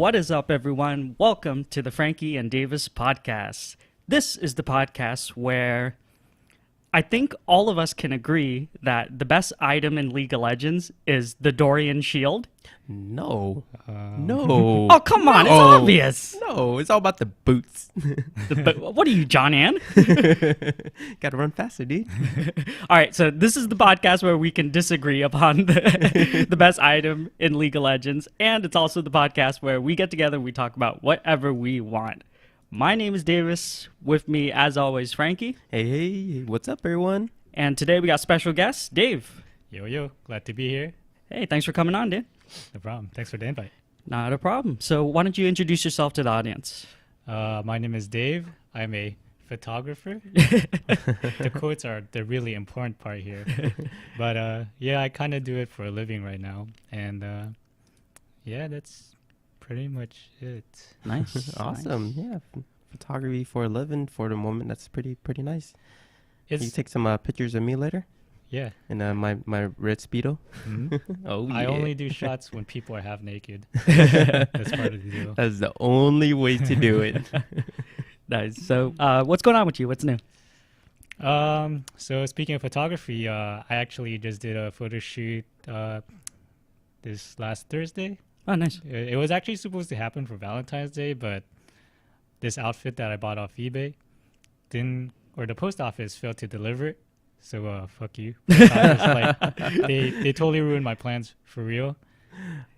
What is up, everyone? Welcome to the Franky and Davis podcast. This is the podcast where I think all of us can agree that the best item in League of Legends is the Dorian Shield. No. Oh, come on. It's obvious. No, it's all about the boots. What are you, John Ann? Gotta run faster, dude. All right, so this is the podcast where we can disagree upon the best item in League of Legends. And it's also the podcast where we get together and we talk about whatever we want. My name is Davis. With me, as always, Franky. Hey, what's up, everyone? And today we got special guest, Dave. Yo, glad to be here. Hey, thanks for coming on, dude. No problem. Thanks for the invite. Not a problem. So why don't you introduce yourself to the audience? My name is Dave. I'm a photographer. The quotes are the really important part here. But yeah, I kind of do it for a living right now. And yeah, that's pretty much it. Nice. Awesome. Nice. Yeah, photography for a living for the moment. That's pretty nice. It's, Can you take some pictures of me later? Yeah. In my red Speedo? Mhm. Oh, yeah. I only do shots when people are half naked. That's part of the deal. That's the only way to do it. Nice. So what's going on with you? What's new? So speaking of photography, I actually just did a photo shoot this last Thursday. Oh, nice. It was actually supposed to happen for Valentine's Day, but this outfit that I bought off eBay the post office failed to deliver it. So fuck you. They totally ruined my plans for real.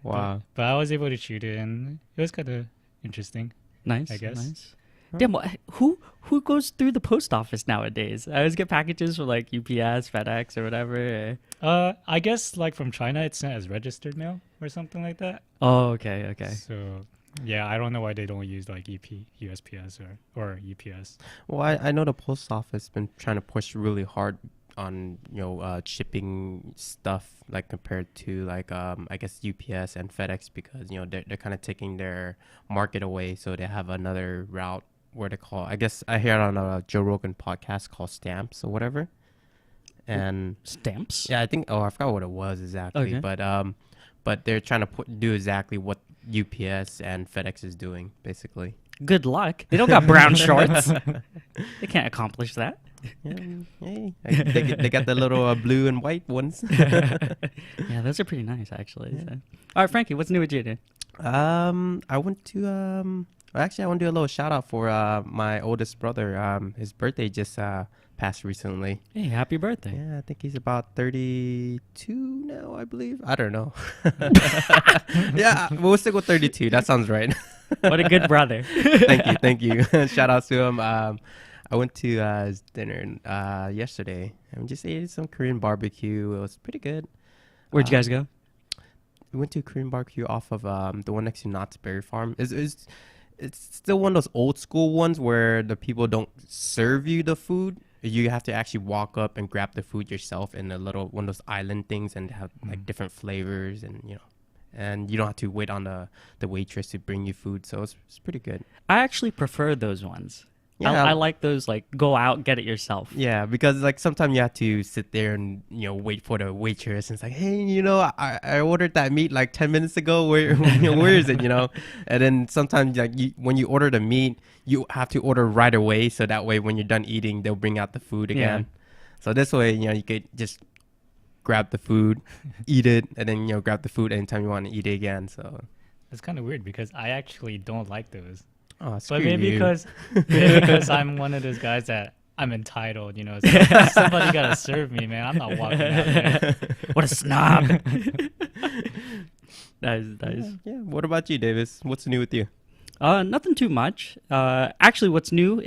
Wow. But I was able to shoot it, and it was kind of interesting. Nice. I guess. Nice. Damn, who goes through the post office nowadays? I always get packages from like UPS, FedEx, or whatever. I guess like from China, it's sent as registered mail or something like that. Oh, okay. So yeah, I don't know why they don't use like USPS or UPS. Well, I know the post office been trying to push really hard on shipping stuff like compared to like I guess UPS and FedEx because they're kind of taking their market away, so they have another route where they call, I guess I hear it on a Joe Rogan podcast called Stamps or whatever. And Stamps? yeah, I forgot what it was exactly. Okay. But they're trying to do exactly what UPS and FedEx is doing, basically. Good luck. They don't got brown shorts. They can't accomplish that. Yeah, hey, they got the little blue and white ones. Yeah, those are pretty nice, actually. Yeah. So. All right, Frankie, what's new with you, dude? I went to actually I want to do a little shout out for my oldest brother. His birthday just passed recently. Hey, happy birthday. Yeah, I think he's about 32 now, I believe. I don't know. Yeah, we'll stick with 32. That sounds right. What a good brother. Thank you. Shout out to him. I went to his dinner yesterday and just ate some Korean barbecue. It was pretty good. Where'd you guys go? We went to Korean barbecue off of the one next to Knott's Berry Farm. It's still one of those old school ones where the people don't serve you the food. You have to actually walk up and grab the food yourself in a little one of those island things and have like different flavors and you don't have to wait on the waitress to bring you food. So it's pretty good. I actually prefer those ones. Yeah. I like those, like, go out, get it yourself. Yeah, because like sometimes you have to sit there and wait for the waitress and it's like, hey, I ordered that meat like 10 minutes ago. Where where is it? And then sometimes like when you order the meat, you have to order right away, so that way when you're done eating, they'll bring out the food again. Yeah. So this way, you could just grab the food, eat it, and then grab the food anytime you want to eat it again. So It's kind of weird because I actually don't like those. oh, But maybe because I'm one of those guys that I'm entitled, so somebody gotta serve me, man. I'm not walking out there. What a snob. Nice. Yeah. What about you, Davis? What's new with you? Nothing too much. Actually, what's new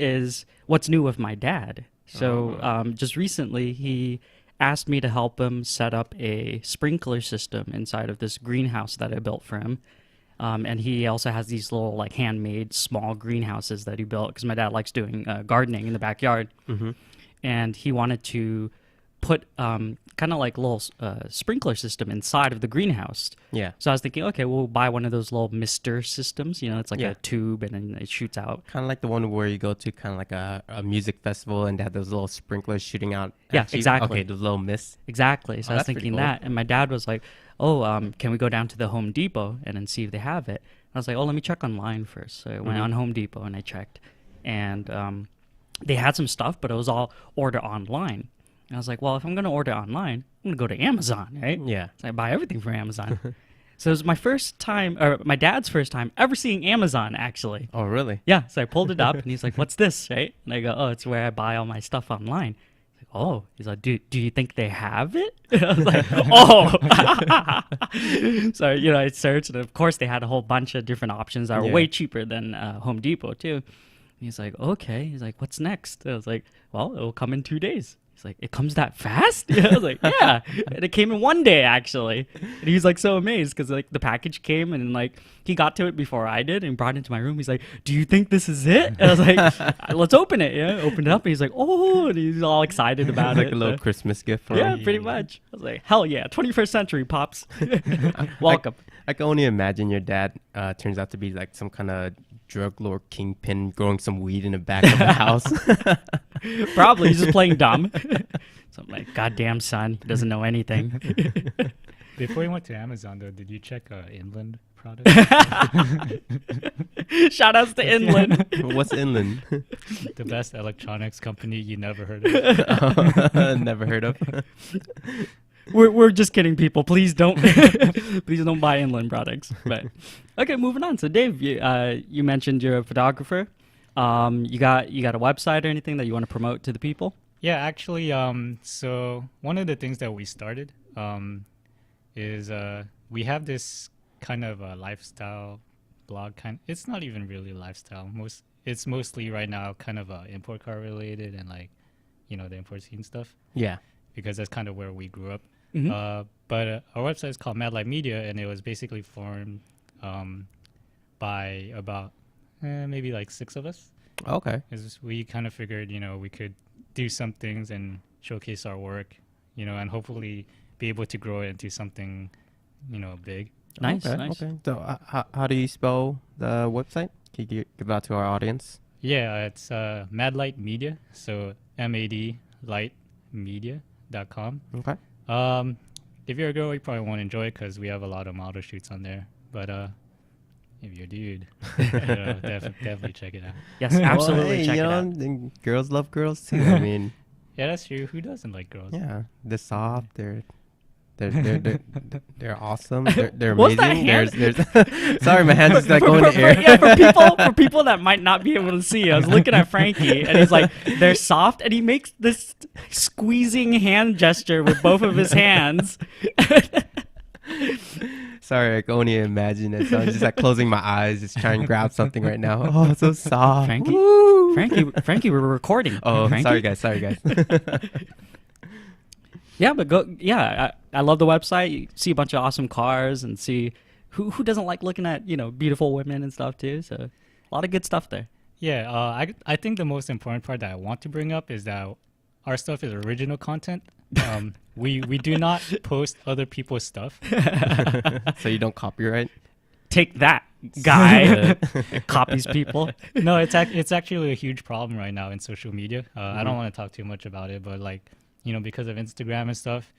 with my dad. So just recently, he asked me to help him set up a sprinkler system inside of this greenhouse that I built for him. And he also has these little like handmade small greenhouses that he built because my dad likes doing gardening in the backyard. Mm-hmm. And he wanted to put kind of like a little sprinkler system inside of the greenhouse. Yeah. So I was thinking, okay, we'll buy one of those little mister systems. It's like Yeah. a tube and then it shoots out. Kind of like the one where you go to kind of like a music festival and they have those little sprinklers shooting out. Yeah, Actually, exactly. Okay, those little mists. Exactly. So I was that's pretty thinking cool. that. And my dad was like, can we go down to the Home Depot and then see if they have it? I was like, oh, let me check online first. So I went on Home Depot and I checked, and they had some stuff, but it was all order online. And I was like, well, if I'm gonna order online, I'm gonna go to Amazon, right? Yeah. So I buy everything from Amazon. So it was my first time, or my dad's first time ever seeing Amazon, actually. Oh, really? Yeah, so I pulled it up, and he's like, what's this, right? And I go, oh, it's where I buy all my stuff online. He's like, oh. He's like, do you think they have it? And I was like, oh. So, I searched, and of course they had a whole bunch of different options that were way cheaper than Home Depot, too. And he's like, okay. He's like, what's next? And I was like, well, it will come in 2 days. He's like, it comes that fast? I was like, yeah. And it came in 1 day, actually. And he was like so amazed because like the package came and like he got to it before I did and brought it into my room. He's like, do you think this is it? And I was like, let's open it. Yeah, opened it up and he's like, oh, and he's all excited about Like it. a little Christmas gift for Yeah, him. pretty much. I was like, hell yeah, 21st century, Pops. Welcome. I can only imagine your dad turns out to be like some kind of drug lord kingpin growing some weed in the back of the house. Probably. He's just playing dumb. So I'm like, goddamn son, he doesn't know anything. Before you went to Amazon, though, did you check Inland products? Shout outs to Inland. What's Inland? The best electronics company you never heard of. Never heard of. We're just kidding, people. Please don't please don't buy Inland products. But okay, moving on. So Dave, you mentioned you're a photographer. You got a website or anything that you want to promote to the people? Yeah, actually, so one of the things that we started is we have this kind of a lifestyle blog. It's not even really lifestyle. It's mostly right now kind of import car related and like, the import scene stuff. Yeah. Because that's kind of where we grew up. Mm-hmm. But our website is called Mad Light Media, and it was basically formed by about maybe like 6 of us. Okay. We kind of figured, we could do some things and showcase our work, and hopefully be able to grow it into something, big. Nice, okay, nice. Okay. So how do you spell the website? Can you give that to our audience? Yeah, it's Mad Light Media. So MAD lightmedia.com. Okay. If you're a girl, you probably won't enjoy it because we have a lot of model shoots on there. But if you're a dude, definitely check it out. Yes, absolutely. Well, hey, check it out. and girls love girls too. I mean, Yeah, that's true. Who doesn't like girls? yeah, they're soft. They're awesome. They're What's that amazing. hand? There's sorry, my hands just like going in the air. Yeah, for people that might not be able to see, I was looking at Franky and he's like, they're soft, and he makes this squeezing hand gesture with both of his hands. Sorry, I can only imagine it. So I'm just like closing my eyes, just trying to grab something right now. Oh, it's so soft. Franky, Woo! Franky, we're recording. Oh, Franky? sorry guys. Yeah, but go. Yeah, I love the website. You see a bunch of awesome cars and see who doesn't like looking at beautiful women and stuff too. So a lot of good stuff there. Yeah, I think the most important part that I want to bring up is that our stuff is original content. We do not post other people's stuff. So you don't copyright? Take that, guy. Copies people. No, it's actually a huge problem right now in social media. I don't want to talk too much about it, but like, because of Instagram and stuff,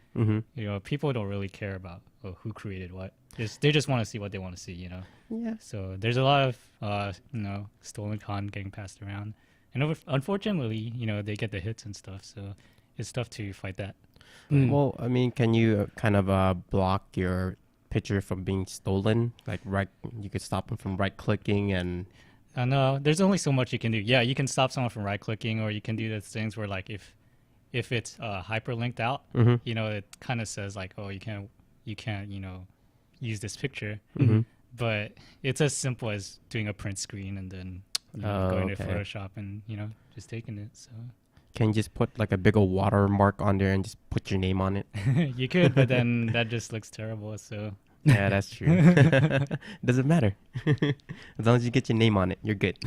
people don't really care about who created what. They just want to see what they want to see, Yeah. So there's a lot of stolen content getting passed around, and unfortunately, they get the hits and stuff. So it's tough to fight that. Well, I mean, can you kind of block your picture from being stolen? Like, you could stop them from right-clicking and... No, there's only so much you can do. Yeah, you can stop someone from right-clicking, or you can do those things where, like, if it's hyperlinked out, it kind of says, like, oh, you can't, use this picture. But it's as simple as doing a print screen and then going to Photoshop and, just taking it, so... Can you just put like a big old watermark on there and just put your name on it? You could, but then that just looks terrible. So yeah, that's true. Doesn't matter. As long as you get your name on it, you're good.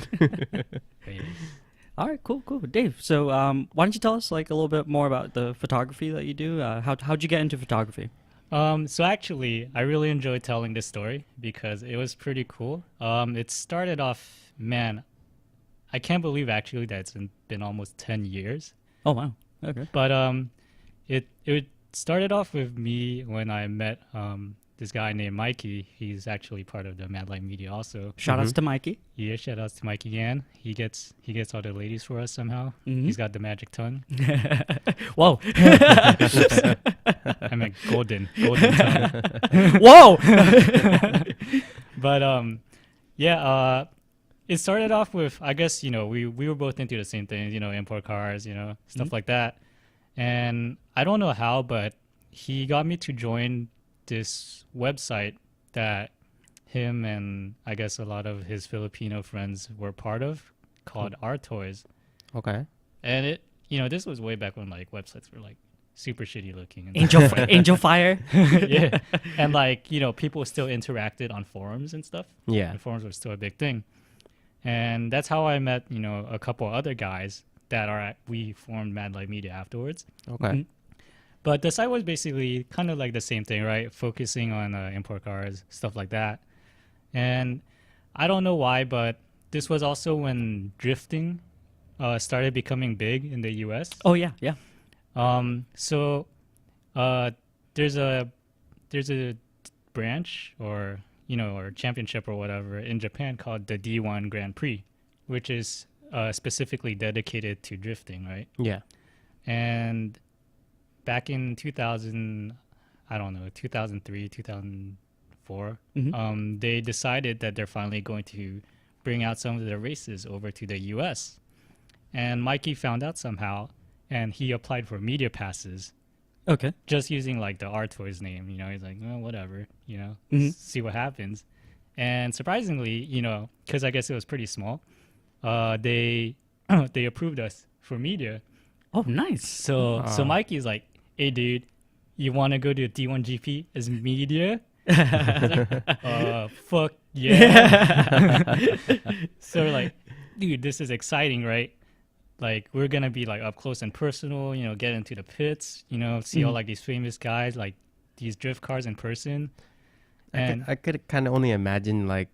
All right, cool. Dave, so why don't you tell us like a little bit more about the photography that you do? How'd you get into photography? So actually, I really enjoyed telling this story because it was pretty cool. It started off, man, I can't believe actually that it's been almost 10 years. Oh, wow. Okay. But it started off with me when I met this guy named Mikey. He's actually part of the Mad Light Media also. Shout outs to Mikey. Yeah, shout outs to Mikey Yan. He gets all the ladies for us somehow. Mhm. He's got the magic tongue. Whoa. I meant golden tongue. Whoa. But yeah, it started off with, I guess, we were both into the same things, import cars, stuff like that. And I don't know how, but he got me to join this website that him and I guess a lot of his Filipino friends were part of, called Our Toys. Okay. And it, this was way back when like websites were like super shitty looking. And Angel Fire. Yeah. And like, people still interacted on forums and stuff. Yeah. And forums were still a big thing. And that's how I met, a couple other guys that we formed Mad Light Media afterwards. Okay. Mhm. But the site was basically kind of like the same thing, right? Focusing on import cars, stuff like that. And I don't know why, but this was also when drifting started becoming big in the US. Oh yeah, yeah. So there's a branch or championship or whatever in Japan called the D1 Grand Prix, which is specifically dedicated to drifting, right? Yeah. And back in 2003, 2004, they decided that they're finally going to bring out some of their races over to the US. And Mikey found out somehow, and he applied for media passes Okay. just using like the Our Toys name. He's like, well, whatever, Mhm. see what happens. And surprisingly, because I guess it was pretty small, they they approved us for media. Oh, nice. So Mikey's like, hey, dude, you want to go to D1 GP as media? I was like, fuck yeah. So we're like, dude, this is exciting, right? Like, we're going to be like up close and personal, get into the pits, see all like these famous guys, like these drift cars in person. And I could kind of only imagine like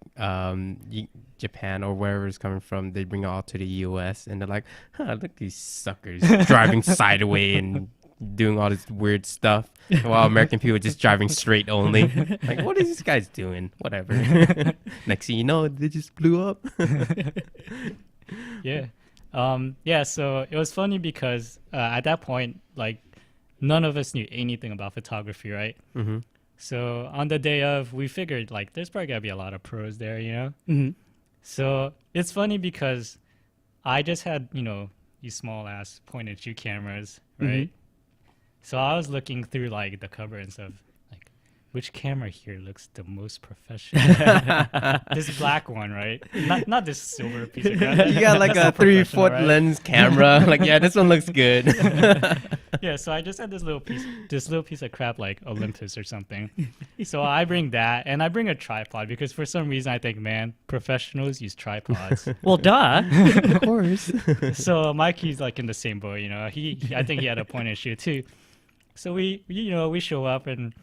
Japan or wherever it's coming from. They bring it all to the U.S. and they're like, look at these suckers driving sideways and doing all this weird stuff, while American people are just driving straight only. Like, what are these guys doing? Whatever. Next thing you know, they just blew up. yeah. Yeah, so it was funny because at that point, like, none of us knew anything about photography, right? Mm-hmm. So on the day of, we figured, like, there's probably going to be a lot of pros there, Mm-hmm. So it's funny because I just had, these small-ass point-and-shoot cameras, right? So I was looking through, like, the cover and stuff, like, which camera here looks the most professional? This black one, right? Not this silver piece of camera. You got like That's a not 3-foot professional, right? lens camera. Like, yeah, this one looks good. Yeah, so I just had this little piece of crap like Olympus or something. So I bring that, and I bring a tripod because for some reason I think, man, professionals use tripods. Well, duh. Of course. So Mikey's like in the same boat, He I think he had a point and shoot too. So we show up and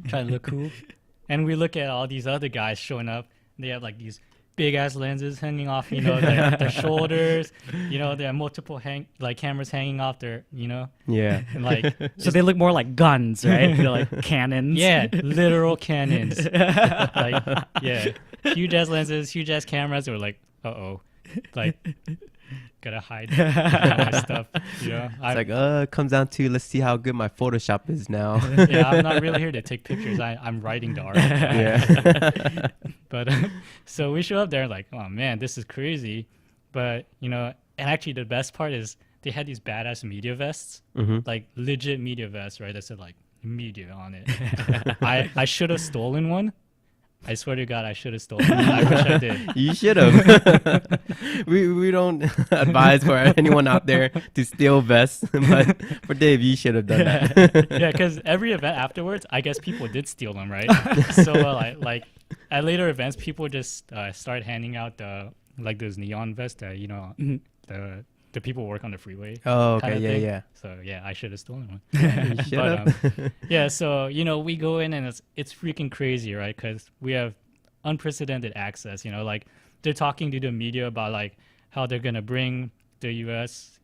try to look cool, and we look at all these other guys showing up. They have like these big ass lenses hanging off, their shoulders. They have multiple cameras hanging off their, Yeah. and like So they look more like guns, right? They're like cannons. yeah, literal cannons. Like, yeah, huge ass lenses, huge ass cameras. They were like, like, gotta hide all my stuff. It's like, comes down to, let's see how good my Photoshop is now. Yeah, I'm not really here to take pictures. I'm writing the art. Yeah. But so we show up there like, oh man, this is crazy. But and actually the best part is they had these badass media vests, like legit media vests, right? That said like media on it. I should have stolen one. I swear to God, I should have stolen one. I wish I did. You should have. we don't advise for anyone out there to steal vests, but for Dave, you should have done that. Yeah, because every event afterwards, I guess people did steal them, right? So like at later events, people just start handing out those neon vests that the people work on the freeway. Oh, okay, kinda thing. yeah. So yeah, I should have stolen one. You should have. Yeah, so we go in and it's freaking crazy, right? Because we have unprecedented access. Like they're talking to the media about like how they're gonna bring the U.S.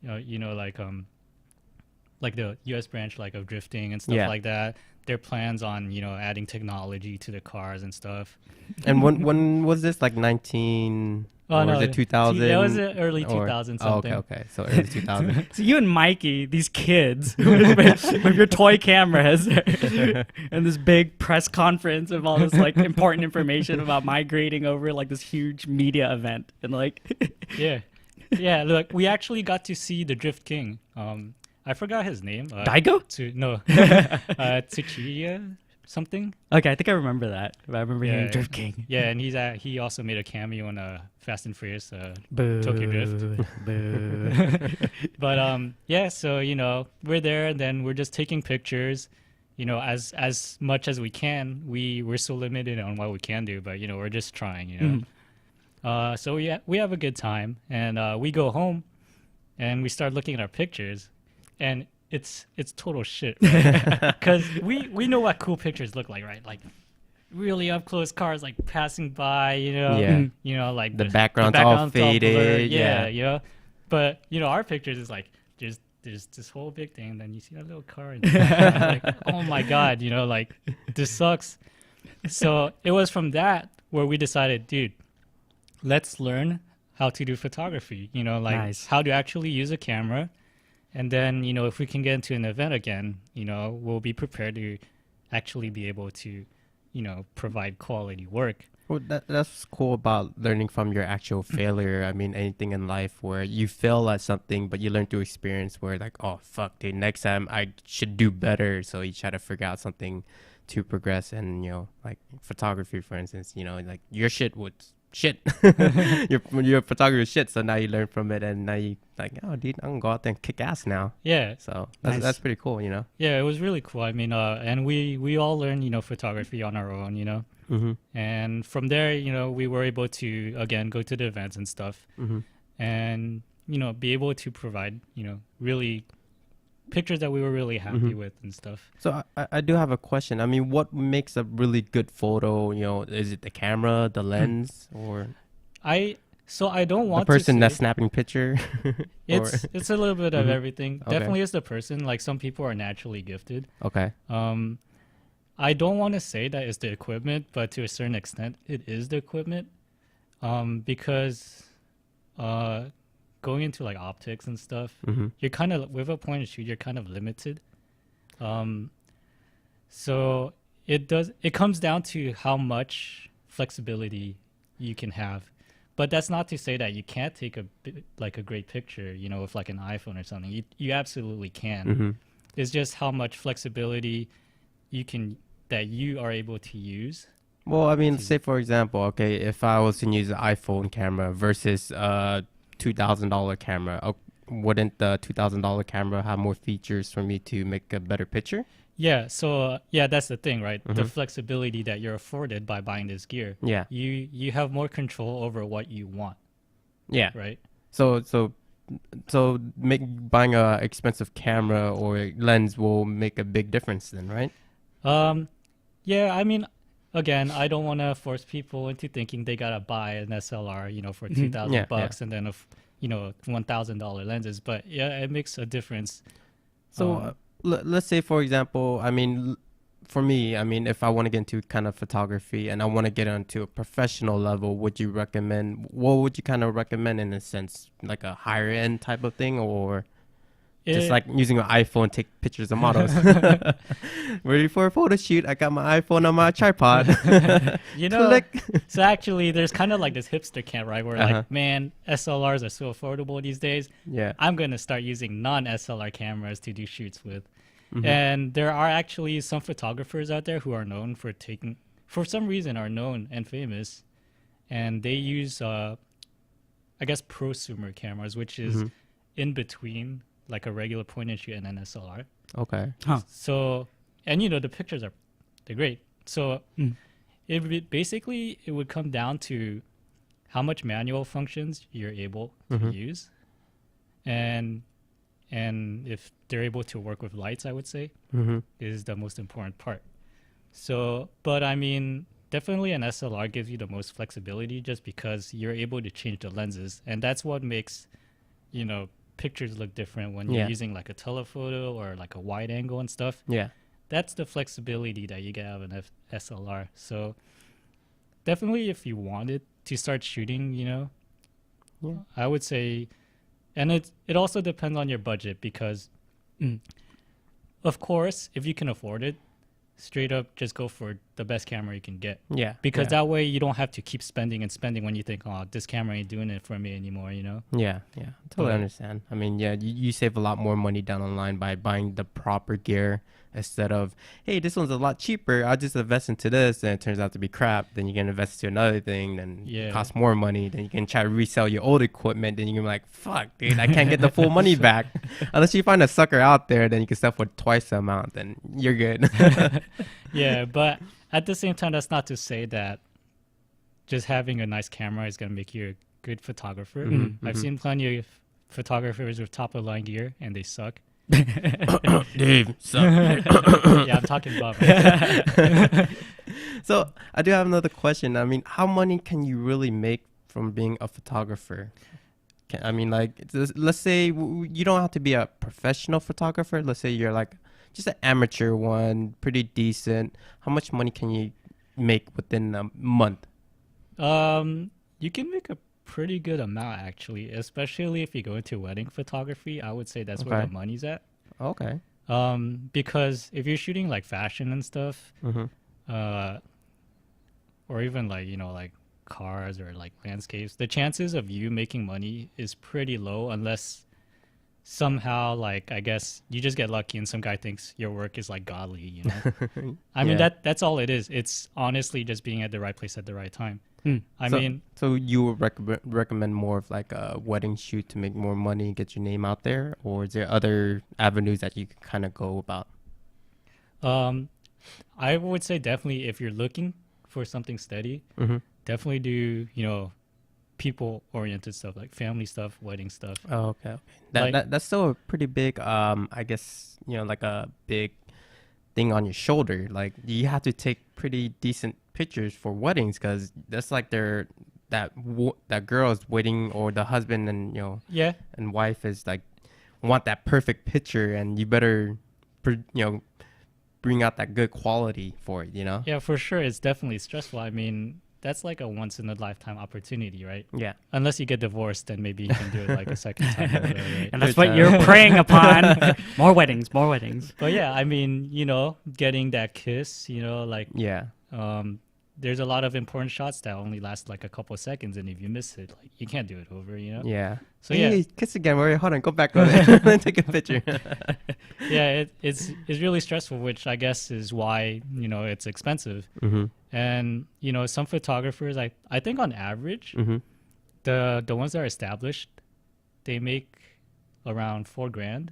like the U.S. branch, like of drifting and stuff Yeah. like that. Their plans on adding technology to the cars and stuff. And when was this? Like 19? Oh or no, was it 2000? That was early Or- 2000 Oh, something. okay. So early 2000. So you and Mikey, these kids, with your toy cameras, and this big press conference of all this like important information about migrating over like this huge media event, and like, Yeah. Look, we actually got to see the Drift King. I forgot his name. Daigo? Tsuchiya something. Okay, I think I remember that. I remember hearing Yeah. Drift King. Yeah, and he also made a cameo in Fast and Furious. Boo. Tokyo Drift. Boo. But yeah, so we're there, and then we're just taking pictures. As much as we can. We're so limited on what we can do, but we're just trying. So we have a good time, and we go home, and we start looking at our pictures, and it's total shit, because we know what cool pictures look like, right? Like really up close cars like passing by, like The background's all faded, blurred. yeah. But our pictures is like there's this whole big thing, and then you see that little car, and like, oh my god, like this sucks. So it was from that where we decided, dude, let's learn how to do photography, Nice. how to actually use a camera. And then, if we can get into an event again, we'll be prepared to actually be able to, provide quality work. Well, that's cool about learning from your actual failure. I mean, anything in life where you fail at something, but you learn through experience where like, oh, fuck, dude, next time I should do better. So you try to figure out something to progress. And, like photography, for instance, like your shit would shit. your photography is shit. So now you learn from it, and now you like, oh, dude, I'm gonna go out there and kick ass now. Yeah. So Nice. that's pretty cool, Yeah, it was really cool. I mean, and we all learned, photography on our own, Mm-hmm. And from there, we were able to, again, go to the events and stuff, Mm-hmm. and, be able to provide, really pictures that we were really happy with and stuff. So I do have a question. I mean, what makes a really good photo? Is it the camera, the lens, or I don't want the person to that's say, snapping picture? it's a little bit of Mhm. everything. Okay. Definitely it's the person. Like some people are naturally gifted. Okay. I don't want to say that it's the equipment, but to a certain extent, it is the equipment. Because going into like optics and stuff, Mm-hmm. you're kind of with a point and shoot, you're kind of limited. So it comes down to how much flexibility you can have. But that's not to say that you can't take a great picture, with like an iPhone or something. You absolutely can. Mm-hmm. It's just how much flexibility that you are able to use. Well, I mean, say for example, okay, if I was to use an iPhone camera versus a $2,000 camera, wouldn't the $2,000 camera have more features for me to make a better picture? Yeah, so that's the thing, right? The Mhm. flexibility that you're afforded by buying this gear. Yeah. You have more control over what you want, Yeah. right? So buying a expensive camera or lens will make a big difference then, right? Yeah, I mean, again, I don't want to force people into thinking they gotta buy an SLR, for $2,000 Yeah, bucks, and then $1,000 lenses. But yeah, it makes a difference. So let's say, for example, I mean, for me, I mean, if I want to get into kind of photography and I want to get onto a professional level, what would you kind of recommend in a sense, like a higher end type of thing, or just like using an iPhone, take pictures of models? Ready for a photo shoot? I got my iPhone on my tripod. Click. So actually, there's kind of like this hipster camp, right? Where Uh-huh. like, man, SLRs are so affordable these days. Yeah. I'm gonna start using non-SLR cameras to do shoots with. Mhm. And there are actually some photographers out there who are known for some reason are known and famous, and they use I guess prosumer cameras, which is Mhm. in between like a regular point and shoot and an SLR. Okay. Huh. So, and the pictures they're great. So it would come down to how much manual functions you're able to Mhm. use, and if they're able to work with lights, I would say Mm-hmm. is the most important part. So, but I mean, definitely an SLR gives you the most flexibility just because you're able to change the lenses, and that's what makes pictures look different when Yeah. you're using like a telephoto or like a wide angle and stuff. Yeah. That's the flexibility that you get out of an SLR. So definitely if you wanted to start shooting, Yeah. I would say, and it also depends on your budget because, of course, if you can afford it, straight up just go for the best camera you can get. Yeah. Because yeah. that way you don't have to keep spending and spending when you think, oh, this camera ain't doing it for me anymore, Yeah, yeah, totally But- understand. I mean, yeah, you save a lot more money down the line by buying the proper gear instead of, hey, this one's a lot cheaper. I'll just invest into this, and it turns out to be crap. Then you can invest into another thing, then Yeah. it costs more money. Then you can try to resell your old equipment. Then you can be like, fuck, dude, I can't get the full money back. Unless you find a sucker out there, then you can sell for twice the amount. Then you're good. Yeah, but at the same time, that's not to say that just having a nice camera is going to make you a good photographer. I've seen plenty of photographers with top of the line gear and they suck. Dave, so. Yeah, I'm talking about So I do have another question. I mean, how money can you really make from being a photographer? I mean, like, let's say you don't have to be a professional photographer. Let's say you're like just an amateur one, pretty decent. How much money can you make within a month? You can make a pretty good amount actually, especially if you go into wedding photography. I would say that's where Okay. the money's at. Okay. Because if you're shooting like fashion and stuff, or even like like cars or like landscapes, the chances of you making money is pretty low unless somehow, like, I guess you just get lucky and some guy thinks your work is like godly, I mean, Yeah. that's all it is. It's honestly just being at the right place at the right time. I So- mean, So you would recommend more of like a wedding shoot to make more money, get your name out there, or is there other avenues that you can kind of go about? I would say definitely if you're looking for something steady, definitely do, people oriented stuff like family stuff, wedding stuff. Oh, okay. Like- That's still a pretty big, I guess, like a big thing on your shoulder. Like you have to take pretty decent pictures for weddings because that's like that girl is waiting, or the husband and Yeah. and wife is like want that perfect picture, and you better bring out that good quality for it. Yeah, for sure. It's definitely stressful. I mean, that's like a once in a lifetime opportunity, right? Yeah. Unless you get divorced, then maybe you can do it like a second time. Or whatever, right? And that's Good what you're time. praying upon. More weddings, more weddings. But yeah, I mean, getting that kiss, like Yeah. there's a lot of important shots that only last like a couple of seconds, and if you miss it, like you can't do it over, Yeah. So hey, yeah, kiss again. Wait, hold on. Go back on it. Take a picture. yeah, it's really stressful, which I guess is why it's expensive. And some photographers, I think on average, the ones that are established, they make around $4,000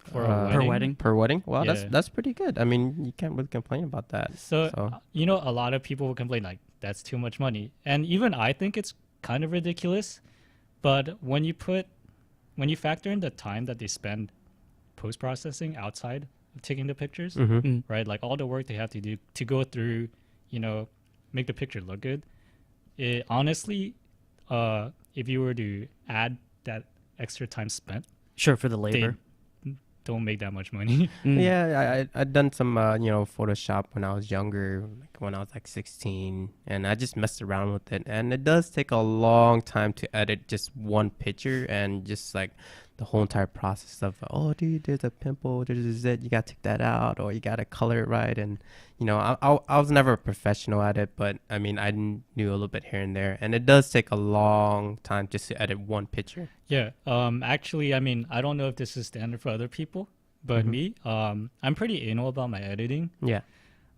for a wedding. Per wedding. Per wedding? Well, Yeah. that's pretty good. I mean, you can't really complain about that. So, So- a lot of people will complain like that's too much money, and even I think it's kind of ridiculous. But when you factor in the time that they spend post processing outside of taking the pictures, right? Like all the work they have to do to go through, make the picture look good. It honestly, if you were to add that extra time spent, Sure, for the labor. don't make that much money. Yeah, I'd done some Photoshop when I was younger, like when I was like 16, and I just messed around with it. And it does take a long time to edit just one picture, and just like the whole entire process of, oh, dude, there's a pimple, there's a zit, you gotta take that out, or you gotta color it right. And I was never a professional at it, but I mean, I knew a little bit here and there, and it does take a long time just to edit one picture. Yeah. Actually, I mean, I don't know if this is standard for other people, but me, I'm pretty anal about my editing. Yeah.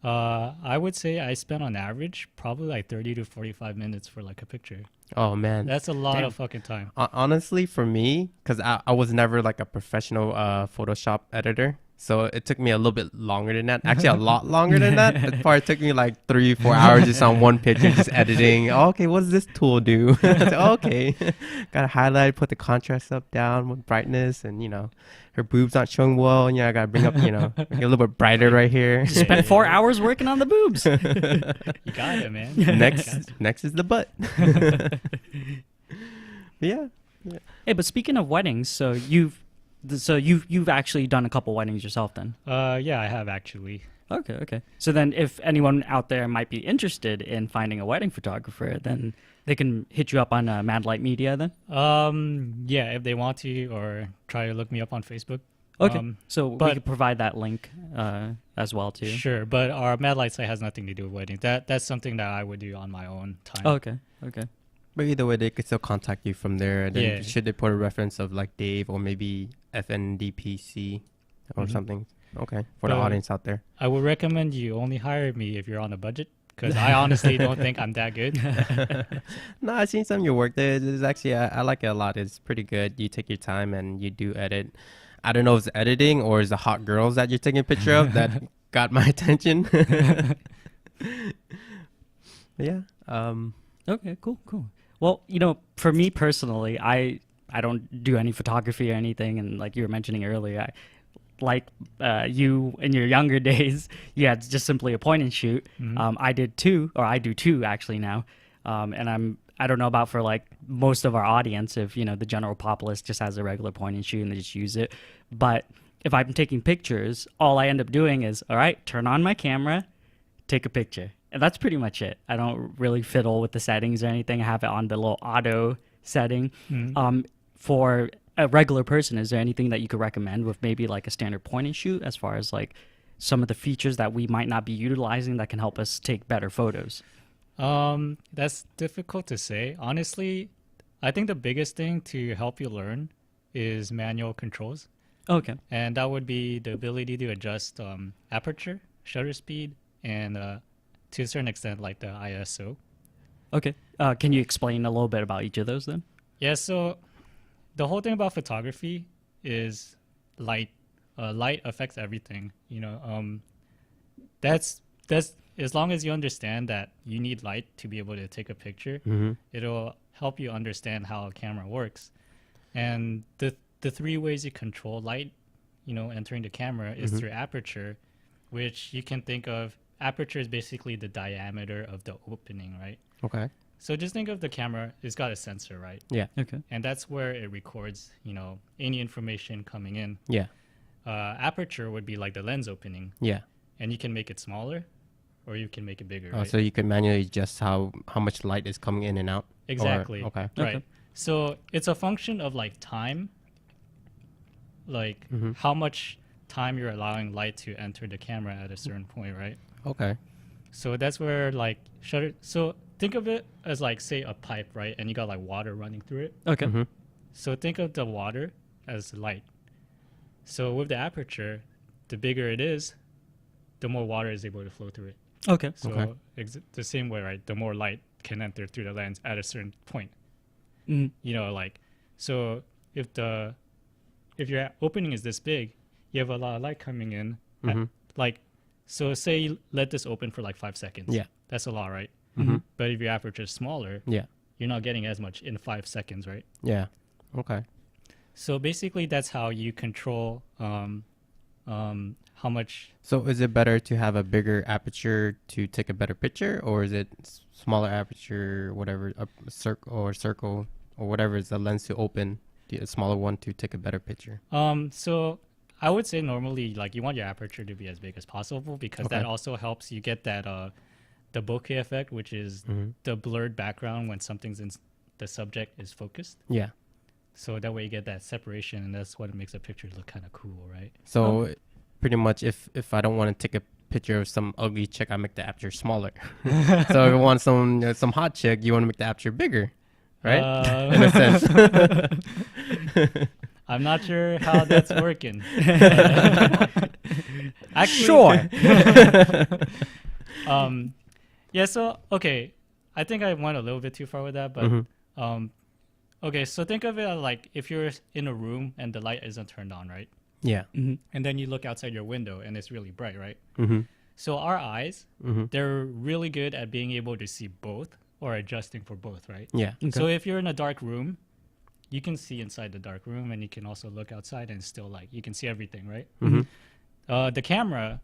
I would say I spend on average probably like 30 to 45 minutes for like a picture. Oh man, That's a lot Damn. of fucking time. honestly, for me, because I was never like a professional Photoshop editor, so it took me a little bit longer than that. Actually, a lot longer than that. It probably took me like 3-4 hours just on one picture, just editing. Oh, okay, what does this tool do? I said, okay, gotta highlight, put the contrast up, down with brightness, and her boobs not showing well, and I gotta bring up, make it a little bit brighter right here. Spent 4 hours working on the boobs. You got it, man. Next is the butt. Yeah. Hey, but speaking of weddings, you've actually done a couple weddings yourself then. Yeah, I have actually. Okay, okay. So then if anyone out there might be interested in finding a wedding photographer, then they can hit you up on Mad Light Media then? Yeah, if they want to, or try to look me up on Facebook. Okay, so we but- could provide that link as well too. Sure, but our Mad Light site has nothing to do with weddings. That's something that I would do on my own time. Oh, okay, okay. But either way, they could still contact you from there. And then Yeah. should they put a reference of like Dave or maybe FNDPC or Mhm. something? Okay, for the audience out there. I would recommend you only hire me if you're on a budget, because I honestly don't think I'm that good. No, I've seen some of your work. There's actually, I like it a lot. It's pretty good. You take your time and you do edit. I don't know if it's editing or is the hot girls that you're taking a picture of that got my attention. Yeah. Okay, cool. Well, for me personally, I don't do any photography or anything, and like you were mentioning earlier, you in your younger days, you had just simply a point and shoot. Mhm. I do two actually now, and I don't know about for like most of our audience if the general populace just has a regular point and shoot and they just use it. But if I'm taking pictures, all I end up doing is, all right, turn on my camera, take a picture. And that's pretty much it. I don't really fiddle with the settings or anything. I have it on the little auto setting. Mhm. For a regular person, is there anything that you could recommend with maybe like a standard point and shoot as far as like some of the features that we might not be utilizing that can help us take better photos? That's difficult to say. Honestly, I think the biggest thing to help you learn is manual controls. Okay. And that would be the ability to adjust aperture, shutter speed, and to a certain extent, like the ISO. Okay. Can you explain a little bit about each of those then? Yeah, so the whole thing about photography is light. Light affects everything. That's as long as you understand that you need light to be able to take a picture, Mm-hmm. it'll help you understand how a camera works. And the three ways you control light, entering the camera is through aperture, which you can think of. Aperture is basically the diameter of the opening, right? Okay. So just think of the camera. It's got a sensor, right? Yeah. Okay. And that's where it records, any information coming in. Yeah. Aperture would be like the lens opening, Yeah. and you can make it smaller, or you can make it bigger. Oh, Right? so you can manually adjust how much light is coming in and out. Exactly. Okay. Right. Okay. So it's a function of like time, like Mhm. how much time you're allowing light to enter the camera at a certain point, right? Okay. So that's where like shutter. So think of it as like say a pipe, right? And you got like water running through it. Okay. Mm-hmm. So think of the water as light. So with the aperture, the bigger it is, the more water is able to flow through it. Okay. So Okay. the same way, right? The more light can enter through the lens at a certain point. Mm. So if your opening is this big, you have a lot of light coming in. Mhm. So say you let this open for like 5 seconds. Yeah. That's a lot, right? Mhm. But if your aperture is smaller, Yeah. you're not getting as much in 5 seconds, right? Yeah. Okay. So basically, that's how you control how much. So is it better to have a bigger aperture to take a better picture, or is it smaller aperture, whatever, a circle or whatever is the lens to open, the smaller one to take a better picture? So I would say normally, like you want your aperture to be as big as possible because that Okay. also helps you get that the bokeh effect, which is Mhm. the blurred background when something's in the subject is focused. Yeah. So that way you get that separation, and that's what makes a picture look kind of cool, right? So pretty much, if I don't want to take a picture of some ugly chick, I make the aperture smaller. So if I want some hot chick, you want to make the aperture bigger, right? In a sense. I'm not sure how that's working. Actually, Sure. Yeah. So okay, I think I went a little bit too far with that, but Mhm. okay. So think of it like if you're in a room and the light isn't turned on, right? Yeah. Hmm. And then you look outside your window and it's really bright, right? Mm-hmm. So our eyes, Mm-hmm. they're really good at being able to see both or adjusting for both, right? Yeah. Okay. So if you're in a dark room, you can see inside the dark room, and you can also look outside and still like you can see everything, right? Mm-hmm. The camera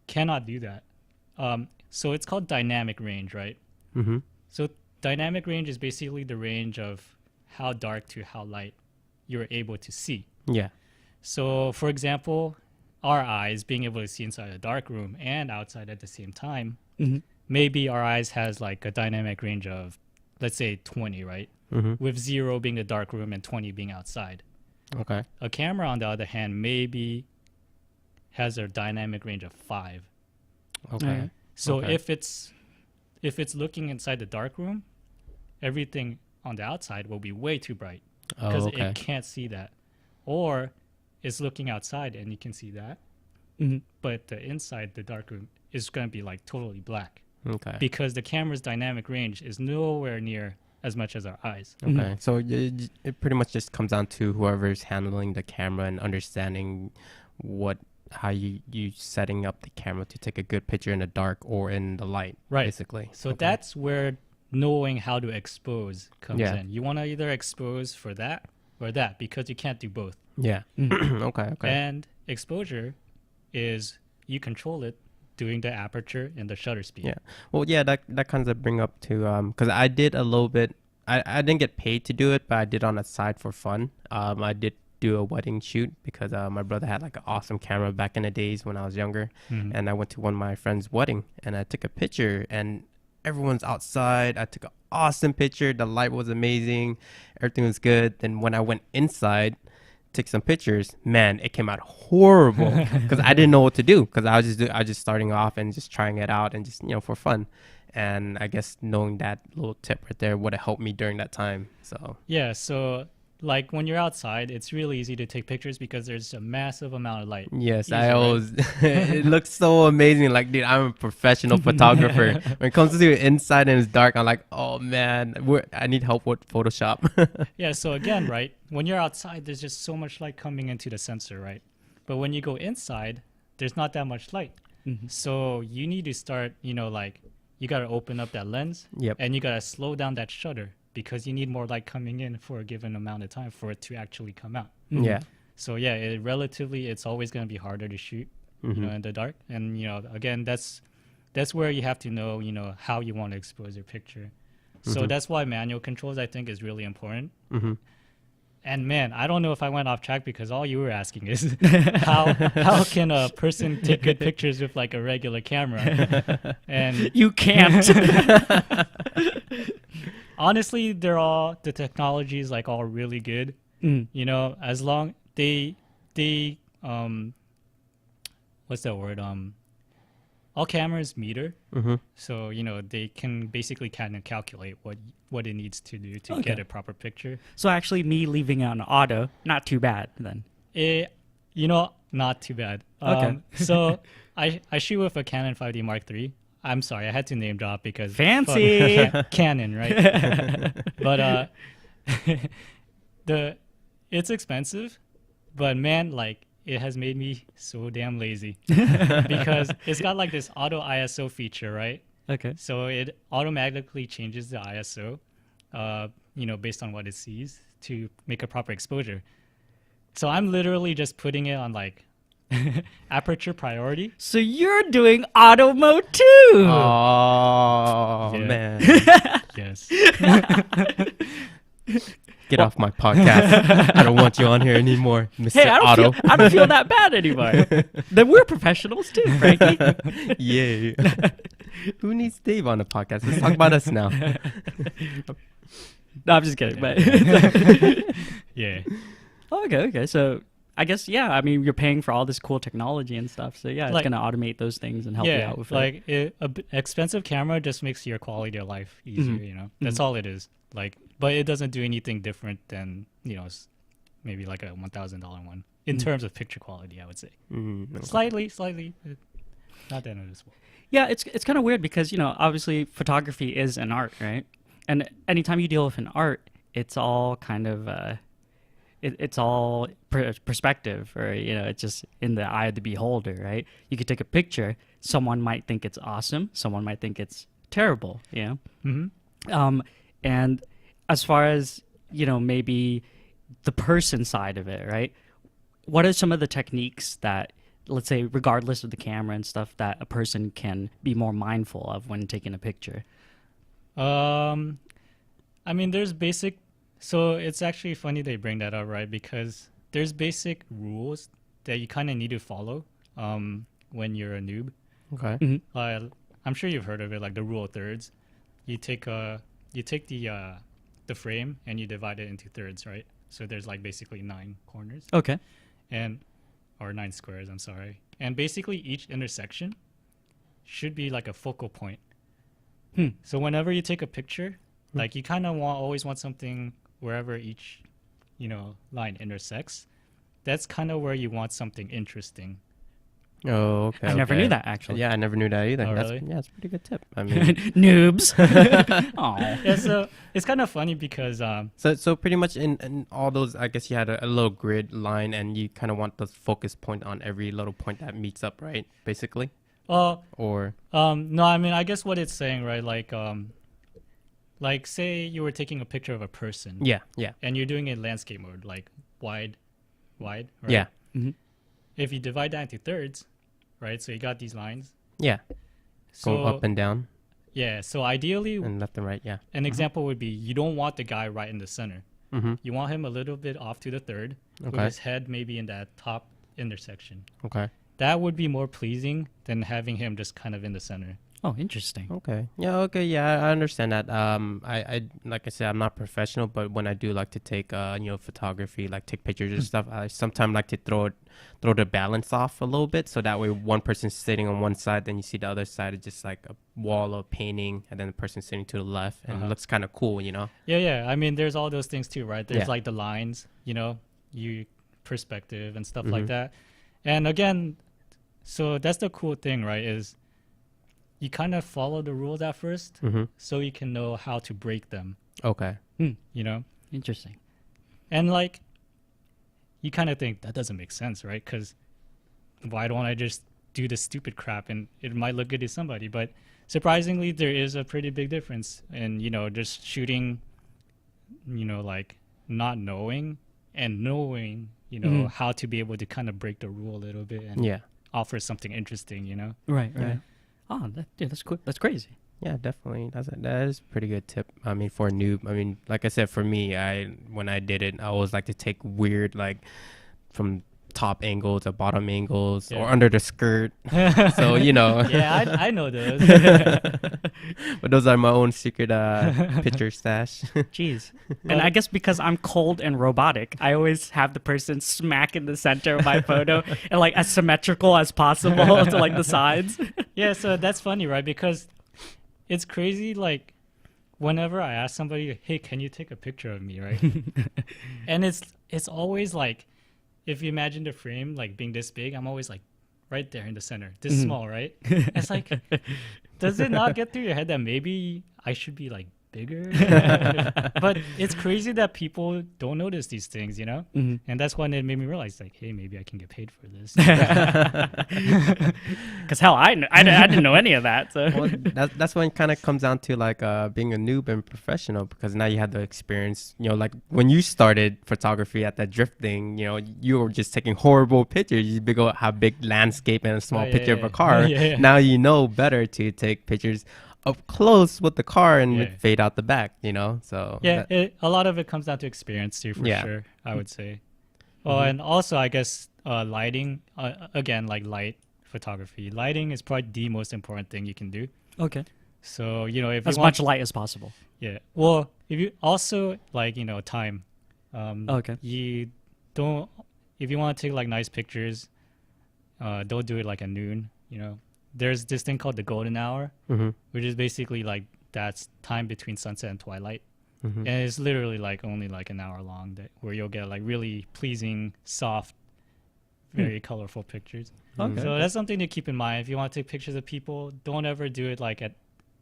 cannot do that. So it's called dynamic range, right? Mm-hmm. So dynamic range is basically the range of how dark to how light you're able to see. Yeah. So, for example, our eyes being able to see inside a dark room and outside at the same time, maybe our eyes has like a dynamic range of, let's say 20, right? With 0 being the dark room and 20 being outside. Okay. A camera, on the other hand, maybe has a dynamic range of 5. Okay. So Okay. if it's looking inside the dark room, everything on the outside will be way too bright because Oh, okay. it can't see that. Or it's looking outside and you can see that, but the inside, the dark room, is going to be like totally black Okay. because the camera's dynamic range is nowhere near as much as our eyes. Okay. So it pretty much just comes down to whoever's handling the camera and understanding how you setting up the camera to take a good picture in the dark or in the light, Right. basically. So Okay. that's where knowing how to expose comes Yeah. in. You want to either expose for that or that because you can't do both. Yeah. Okay. Okay. And exposure is you control it doing the aperture and the shutter speed. Yeah. Well, yeah, that kind of bring up to because I did a little bit. I didn't get paid to do it, but I did on the side for fun. I did do a wedding shoot because my brother had like an awesome camera back in the days when I was younger, and I went to one of my friends' wedding and I took a picture and everyone's outside. I took an awesome picture. The light was amazing. Everything was good. Then when I went inside, took some pictures, man, it came out horrible because I didn't know what to do because I was just starting off and just trying it out and just for fun. And I guess knowing that little tip right there would have helped me during that time. So Yeah, so like when you're outside, it's really easy to take pictures because there's a massive amount of light. yes, Easy, I right? always it looks so amazing. Like, dude, I'm a professional photographer. When it comes to inside and it's dark, I'm like, oh man, I need help with Photoshop. Yeah, so again, right, when you're outside, there's just so much light coming into the sensor, right? But when you go inside, there's not that much light. So you need to start, like, you got to open up that lens Yep. and you got to slow down that shutter because you need more light coming in for a given amount of time for it to actually come out. Yeah. So yeah, it's always going to be harder to shoot, in the dark. And, again, that's where you have to know, how you want to expose your picture. So that's why manual controls, I think, is really important. And man, I don't know if I went off track because all you were asking is how can a person take good pictures with like a regular camera? And You can't. honestly, the technology is like all really good. As long they what's that word? All cameras meter. So, they can basically kind of calculate what it needs to do to get a proper picture. So actually, me leaving it on auto, not too bad then. Not too bad. Okay. So I shoot with a Canon 5D Mark III. I'm sorry, I had to name drop because Fancy. Canon, right? But it's expensive, but man, like it has made me so damn lazy because it's got like this auto ISO feature, right? Okay. So it automatically changes the ISO, based on what it sees to make a proper exposure. So I'm literally just putting it on like aperture priority. So you're doing auto mode too. Oh Yeah. man. Yes. Get off my podcast. I don't want you on here anymore, Mr. Hey, Otto. I don't feel that bad anymore. Then we're professionals too, Frankie. Yay. Who needs Dave on the podcast? Let's talk about us now. No, I'm just kidding. But Yeah. okay. So I guess I mean, you're paying for all this cool technology and stuff. So yeah, it's Like- gonna automate those things and help you out with it. like expensive camera just makes your quality of life easier. That's all it is. Like, but it doesn't do anything different than maybe like a $1,000 one in terms of picture quality. I would say slightly, but not that noticeable. Yeah, it's kind of weird because obviously photography is an art, right? And anytime you deal with an art, it's all kind of it's all perspective, or it's just in the eye of the beholder, right? You could take a picture, someone might think it's awesome, someone might think it's terrible, and as far as maybe the person side of it, right? What are some of the techniques that, let's say, regardless of the camera and stuff, that a person can be more mindful of when taking a picture? I mean, there's basic So it's actually funny they bring that up, right? Because there's basic rules that you kind of need to follow when you're a noob. Okay. Mhm. I'm sure you've heard of it, like the rule of thirds. You take the frame and you divide it into thirds, right? So there's like basically 9 corners Okay. and or 9 squares. I'm sorry. And basically each intersection should be like a focal point. Hmm. So whenever you take a picture, like you kind of always want something wherever each, line intersects. That's kind of where you want something interesting. Oh, okay. I never knew that, actually. Yeah, I never knew that either. Oh, That's, really? yeah, it's a pretty good tip. I mean, Noobs. Oh. Yeah, so it's kind of funny because so pretty much in all those, I guess you had a little grid line, and you kind of want the focus point on every little point that meets up, right? Basically, or no, I mean, I guess what it's saying, right? Like say you were taking a picture of a person, yeah, and you're doing it in landscape mode, like wide, right? yeah, Mhm. If you divide that into thirds, right? So you got these lines. yeah. So Go up and down yeah, so ideally, and left and right. Yeah. an example would be you don't want the guy right in the center. Mm-hmm. You want him a little bit off to the third, with Okay. his head maybe in that top intersection. Okay. That would be more pleasing than having him just kind of in the center. Oh, interesting. Okay. Yeah. Okay. Yeah, I understand that. I like I said, I'm not professional, but when I do like to take, photography, like take pictures and stuff, I sometimes like to throw the balance off a little bit, so that way one person's sitting on one side, then you see the other side is just like a wall of painting, and then the person sitting to the left, and it looks kind of cool, you know. Yeah. I mean, there's all those things too, right? There's Yeah. like the lines, you perspective and stuff Mhm. like that. And again, so that's the cool thing, right? Is you kind of follow the rules at first, Mm-hmm. so you can know how to break them. Okay. You know, Interesting. and like you kind of think that doesn't make sense, right? Because why don't I just do the stupid crap and it might look good to somebody? But surprisingly, there is a pretty big difference in just shooting, like not knowing and knowing, Mhm. how to be able to kind of break the rule a little bit and Yeah. offer something interesting. Right. Yeah. Right. Oh, that's cool. That's crazy. Yeah, definitely. That is a pretty good tip. I mean, for a noob. I mean, like I said, for me, when I did it, I always like to take weird, like from top angles or bottom angles Yeah. or under the skirt. So Yeah, I know those. But those are my own secret picture stash. Jeez. And I guess because I'm cold and robotic, I always have the person smack in the center of my photo and like as symmetrical as possible to like the sides. Yeah, so that's funny, right? Because it's crazy, like whenever I ask somebody, hey, can you take a picture of me, right? And it's always like, if you imagine the frame like being this big, I'm always like right there in the center, this Mhm. small, right? It's like, does it not get through your head that maybe I should be like bigger? But it's crazy that people don't notice these things, Mhm. And that's when it made me realize, like, hey, maybe I can get paid for this. Because hell, I didn't know any of that. So. Well, that's when it kind of comes down to like being a noob and professional, because now you have the experience. Like when you started photography at that drift thing, you were just taking horrible pictures. You have big landscape and a small Oh, picture of yeah. a car. Yeah. Now you know better to take pictures up close with the car and Yeah. fade out the back. So Yeah, that- a lot of it comes down to experience too, for Yeah. sure, I would say. Well, and also, I guess, lighting, again, like light photography. Lighting is probably the most important thing you can do. Okay. So, if As you want, much light as possible. yeah. Well, if you also, like, time. Okay. You don't, if you want to take, like, nice pictures, don't do it, like, at noon, There's this thing called the golden hour, Mhm. which is basically, like, that's time between sunset and twilight. Mhm. And it's literally like only like an hour long, where you'll get like really pleasing, soft, very colorful pictures. Okay. So that's something to keep in mind. If you want to take pictures of people, don't ever do it like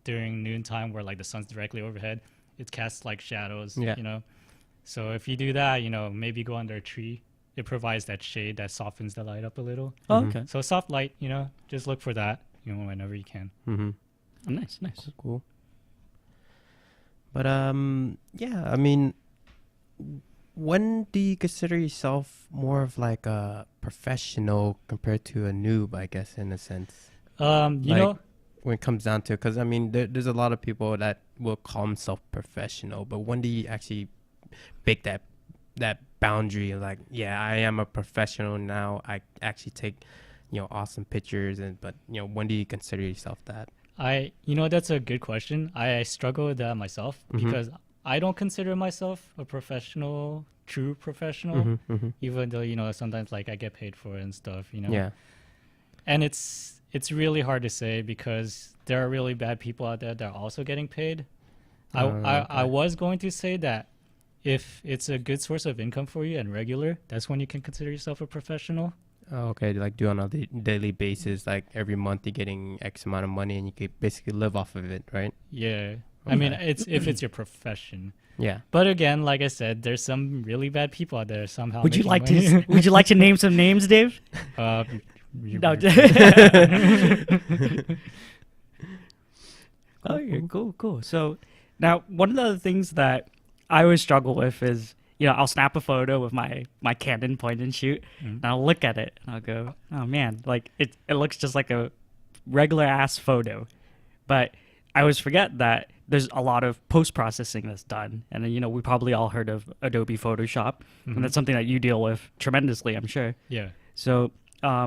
during noontime where like the sun's directly overhead. It casts like shadows, Yeah. So if you do that, maybe go under a tree. It provides that shade that softens the light up a little. Oh, okay. So soft light, just look for that, whenever you can. Mhm. Oh, nice. Nice. Cool. But yeah, I mean, when do you consider yourself more of like a professional compared to a noob, I guess, in a sense? You When it comes down to, because I mean, there's a lot of people that will call themselves professional, but when do you actually break that boundary of like, yeah, I am a professional now. I actually take, awesome pictures. But when do you consider yourself that? That's a good question. I struggle with that myself because I don't consider myself a true professional, even though, sometimes like I get paid for it and stuff, Yeah. And it's really hard to say because there are really bad people out there that are also getting paid. I was going to say that if it's a good source of income for you and regular, that's when you can consider yourself a professional. Oh, okay, like do on a daily basis, like every month you're getting X amount of money and you could basically live off of it, right? Yeah. Okay. I mean, it's if it's your profession. Yeah. But again, like I said, there's some really bad people out there somehow. Would you like money. to? Would you like to name some names, Dave? No. Oh, yeah, cool. So now, one of the other things that I always struggle with is, I'll snap a photo with my Canon point and shoot, and I'll look at it and I'll go, oh man, like it looks just like a regular ass photo, but I always forget that there's a lot of post-processing that's done. And then, we probably all heard of Adobe Photoshop, and that's something that you deal with tremendously, I'm sure. Yeah. So, I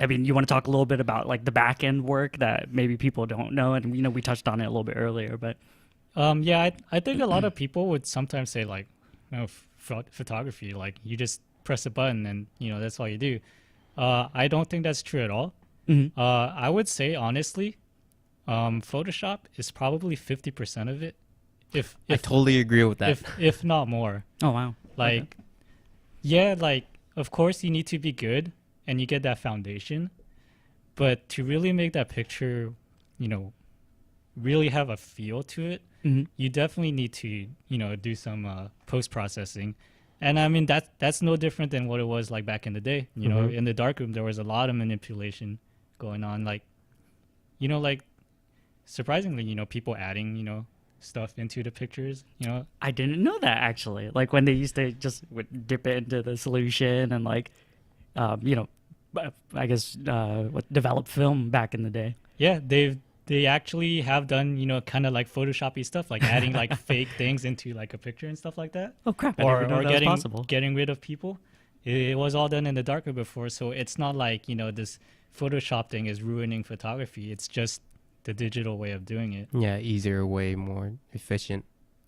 mean, you want to talk a little bit about like the back end work that maybe people don't know, and we touched on it a little bit earlier, but I think a lot of people would sometimes say like, photography, like you just press a button and that's all you do. I don't think that's true at all. I would say honestly, Photoshop is probably 50% of it. If I totally agree with that. If not more. Oh wow. Like, okay. Yeah, like of course you need to be good and you get that foundation, but to really make that picture, really have a feel to it, you definitely need to, do some post-processing. And I mean, that's no different than what it was like back in the day. In the darkroom, there was a lot of manipulation going on. Like, like surprisingly, people adding, stuff into the pictures, I didn't know that actually. Like when they used to just dip it into the solution and like, I guess, develop film back in the day. Yeah, they actually have done, kind of like Photoshop-y stuff, like adding like fake things into like a picture and stuff like that. Oh crap! I didn't know that was possible. Getting rid of people. It was all done in the darkroom before, so it's not like this Photoshop thing is ruining photography. It's just the digital way of doing it. Yeah, easier way, more efficient.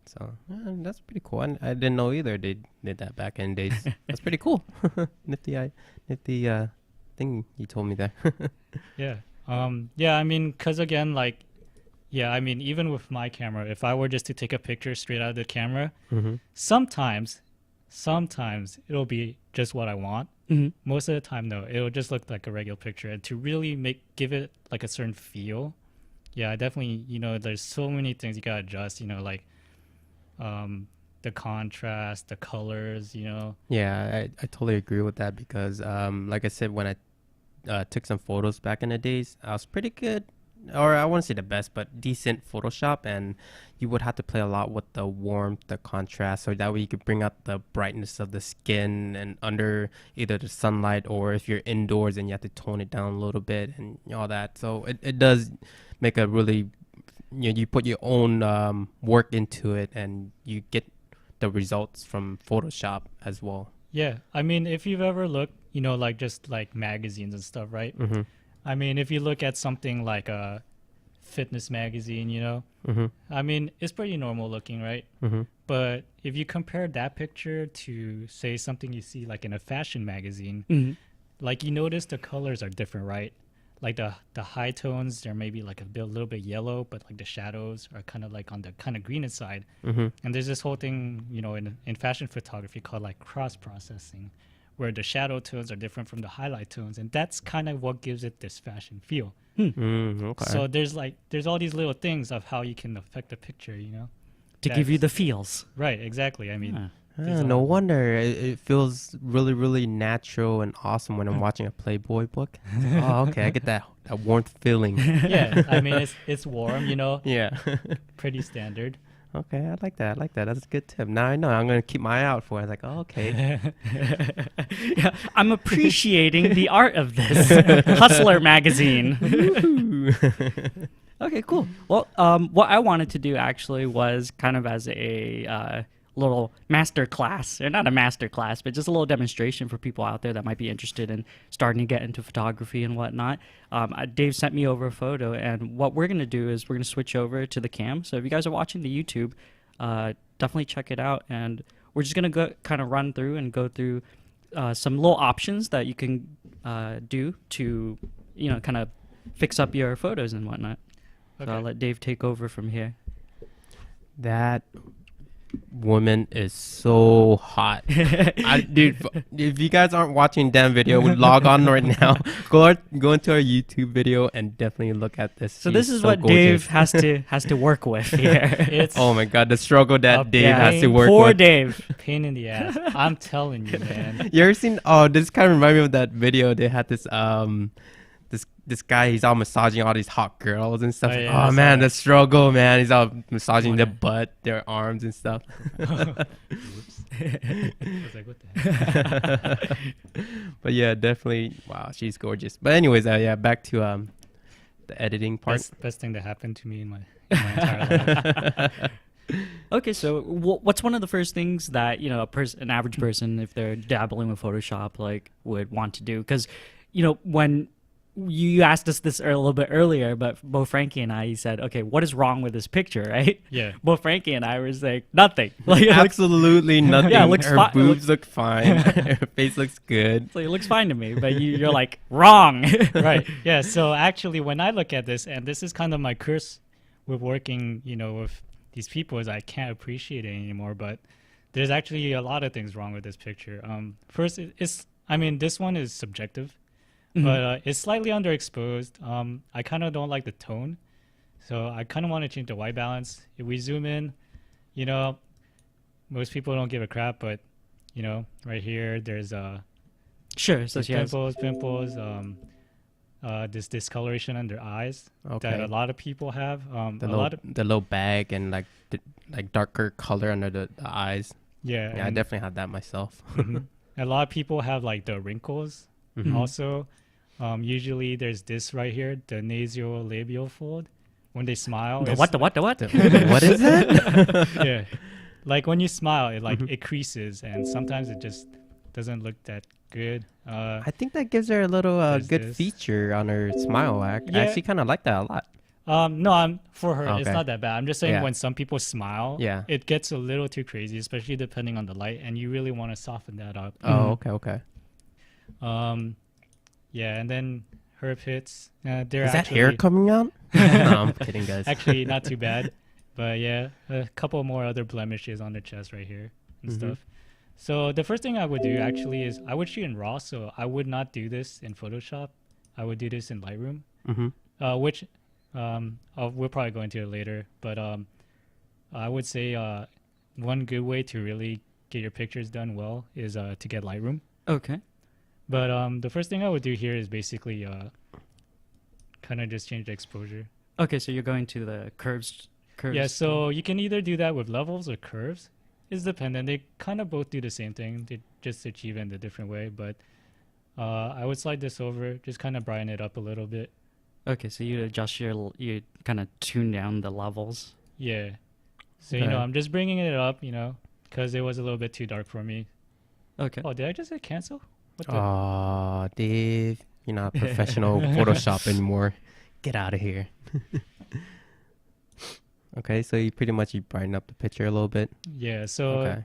So that's pretty cool. I didn't know either they did that back in days. That's pretty cool. nifty thing you told me there. Yeah. I mean, because again, like, I mean, even with my camera, if I were just to take a picture straight out of the camera, sometimes it'll be just what I want. Most of the time, though, it'll just look like a regular picture. And to really give it like a certain feel, I definitely, there's so many things you gotta adjust, like the contrast, the colors, Yeah, I totally agree with that because, like I said, when I took some photos back in the days, I was pretty good, or I wouldn't say the best, but decent Photoshop, and you would have to play a lot with the warmth, the contrast, so that way you could bring out the brightness of the skin and under either the sunlight, or if you're indoors and you have to tone it down a little bit and all that. So it does make a really, you put your own work into it and you get the results from Photoshop as well. Yeah, I mean, if you've ever looked, like just like magazines and stuff, right? I mean, if you look at something like a fitness magazine, I mean, it's pretty normal looking, right? But if you compare that picture to, say, something you see like in a fashion magazine, like you notice the colors are different, right? Like the high tones, they're maybe like a little bit yellow, but like the shadows are kind of like on the kind of green side. And there's this whole thing, in fashion photography called like cross processing, where the shadow tones are different from the highlight tones, and that's kind of what gives it this fashion feel. Okay. So there's all these little things of how you can affect the picture, to give you the feels. Right, exactly. I mean, no wonder it feels really, really natural and awesome when I'm watching a Playboy book. Oh, okay, I get that warmth feeling. Yeah, I mean, it's warm, Yeah. pretty standard. Okay, I like that. That's a good tip. Now I know. I'm going to keep my eye out for it. I was like, oh, okay. Yeah, I'm appreciating the art of this. Hustler magazine. Okay, cool. Well, what I wanted to do actually was kind of as a little master class, or not a master class, but just a little demonstration for people out there that might be interested in starting to get into photography and whatnot. Dave sent me over a photo, and what we're going to do is we're going to switch over to the cam. So if you guys are watching the YouTube, definitely check it out. And we're just going to go kind of run through and go through some little options that you can do to, kind of fix up your photos and whatnot. Okay. So I'll let Dave take over from here. That woman is so hot. Dude, if you guys aren't watching Dan video, log on right now. Go into our YouTube video and definitely look at this. So She's this is so what gorgeous. Dave has to work with here. It's Oh my god, the struggle that Dave has to work Poor with. Dave. pain in the ass. I'm telling you, man. You ever seen? Oh, this kind of reminds me of that video. They had this guy. He's all massaging all these hot girls and stuff. Oh, yeah, I Oh saw man, that. the struggle, man. He's all massaging their Yeah. butt, their arms and stuff. Whoops. I was like, what the heck? But yeah, definitely. Wow, she's gorgeous. But anyways, yeah, back to the editing part. Best thing that happened to me in my entire life. Okay, so what's one of the first things that an average person, if they're dabbling with Photoshop, like would want to do? Because when you asked us this a little bit earlier, but both Frankie and I said, okay, what is wrong with this picture, right? Yeah. Both Frankie and I were like, nothing. Like, it looks, Absolutely nothing. Yeah, it looks Her fi- it boobs look fine. Her face looks good. it looks fine to me, but you're like, wrong. Right. Yeah. So actually, when I look at this, and this is kind of my curse with working, with these people, is I can't appreciate it anymore. But there's actually a lot of things wrong with this picture. First, this one is subjective, but it's slightly underexposed. I kind of don't like the tone, so I kind of want to change the white balance. If we zoom in, most people don't give a crap, but right here there's Sure. So she has, pimples, this discoloration under eyes that Okay. a lot of people have. The low bag and like darker color under the eyes. Yeah, Yeah, I and definitely have that myself. mhm. A lot of people have like the wrinkles. Mhm. Also, usually there's this right here, the nasolabial fold. When they smile, the it's- what? What is that? yeah, like when you smile, it Mhm. it creases, and sometimes it just doesn't look that good. I think that gives her a little There's good this. feature on her smile. I Yeah. actually kind of like that a lot. No, for her, it's Okay. not that bad. I'm just saying Yeah. when some people smile, Yeah. it gets a little too crazy, especially depending on the light, and you really want to soften that up. Oh, okay. Yeah, and then her pits, they're Is that actually, hair coming out? No, I'm kidding, guys. actually not too bad, but yeah, a couple more other blemishes on the chest right here and Mhm. stuff. So the first thing I would do actually is I would shoot in RAW, so I would not do this in Photoshop. I would do this in Lightroom, which we'll probably go into it later. But I would say one good way to really get your pictures done well is to get Lightroom. Okay. But the first thing I would do here is basically kind of just change the exposure. Okay, so you're going to the curves. Yeah, so you can either do that with levels or curves. It's dependent. They kind of both do the same thing. They just achieve it in a different way. But I would slide this over, just kind of brighten it up a little bit. Okay, so you you kind of tune down the levels. Yeah. So, Okay. I'm just bringing it up, because it was a little bit too dark for me. Okay. Oh, did I just hit cancel? What the? Oh, Dave, you're not a professional Photoshop anymore. Get out of here. Okay, so you brighten up the picture a little bit. Yeah, so Okay.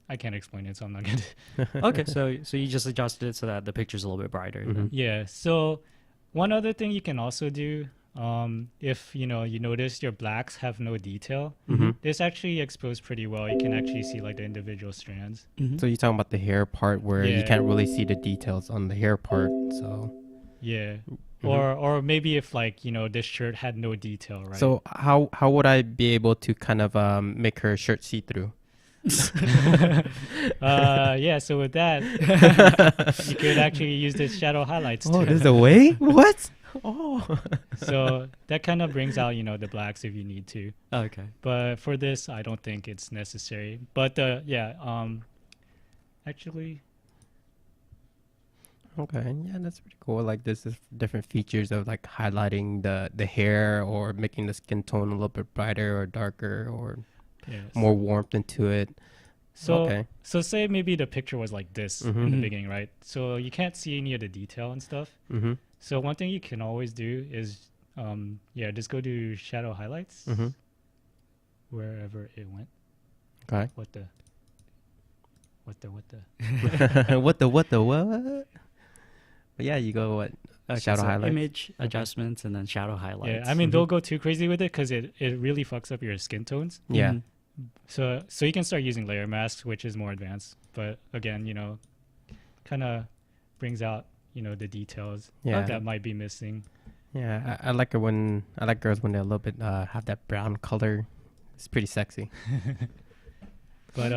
I can't explain it, so I'm not going to. Okay, so you just adjusted it so that the picture's a little bit brighter. Mhm. then. Yeah. So one other thing you can also do, if you notice your blacks have no detail, Mhm. this actually exposed pretty well. You can actually see like the individual strands. Mhm. So you're talking about the hair part where you Yeah. can't really see the details on the hair part. So, Yeah. Mhm. Or maybe if this shirt had no detail, right? so how would I be able to kind of make her shirt see through? yeah. So with that, you could actually use the shadow highlights. Oh, too. there's a way? What? Oh. So that kind of brings out the blacks if you need to. Okay. But for this, I don't think it's necessary. But actually, Okay, yeah, that's pretty cool. Like this is different features of like highlighting the hair or making the skin tone a little bit brighter or darker or Yes. more warmth into it. So Okay. so say maybe the picture was like this in the Mhm. beginning, right? So you can't see any of the detail and stuff. Mm-hmm. So one thing you can always do is just go to shadow highlights Mm-hmm. wherever it went. Okay. What the what the what? But yeah, you go what? Okay, Shadow so highlights? image adjustments and then shadow highlights. Yeah, I mean Mhm. don't go too crazy with it because it really fucks up your skin tones. Yeah. Mhm. So you can start using layer masks, which is more advanced. But again, kind of brings out the details Yeah. that might be missing. Yeah. I like it when I like girls when they're a little bit have that brown color. It's pretty sexy. But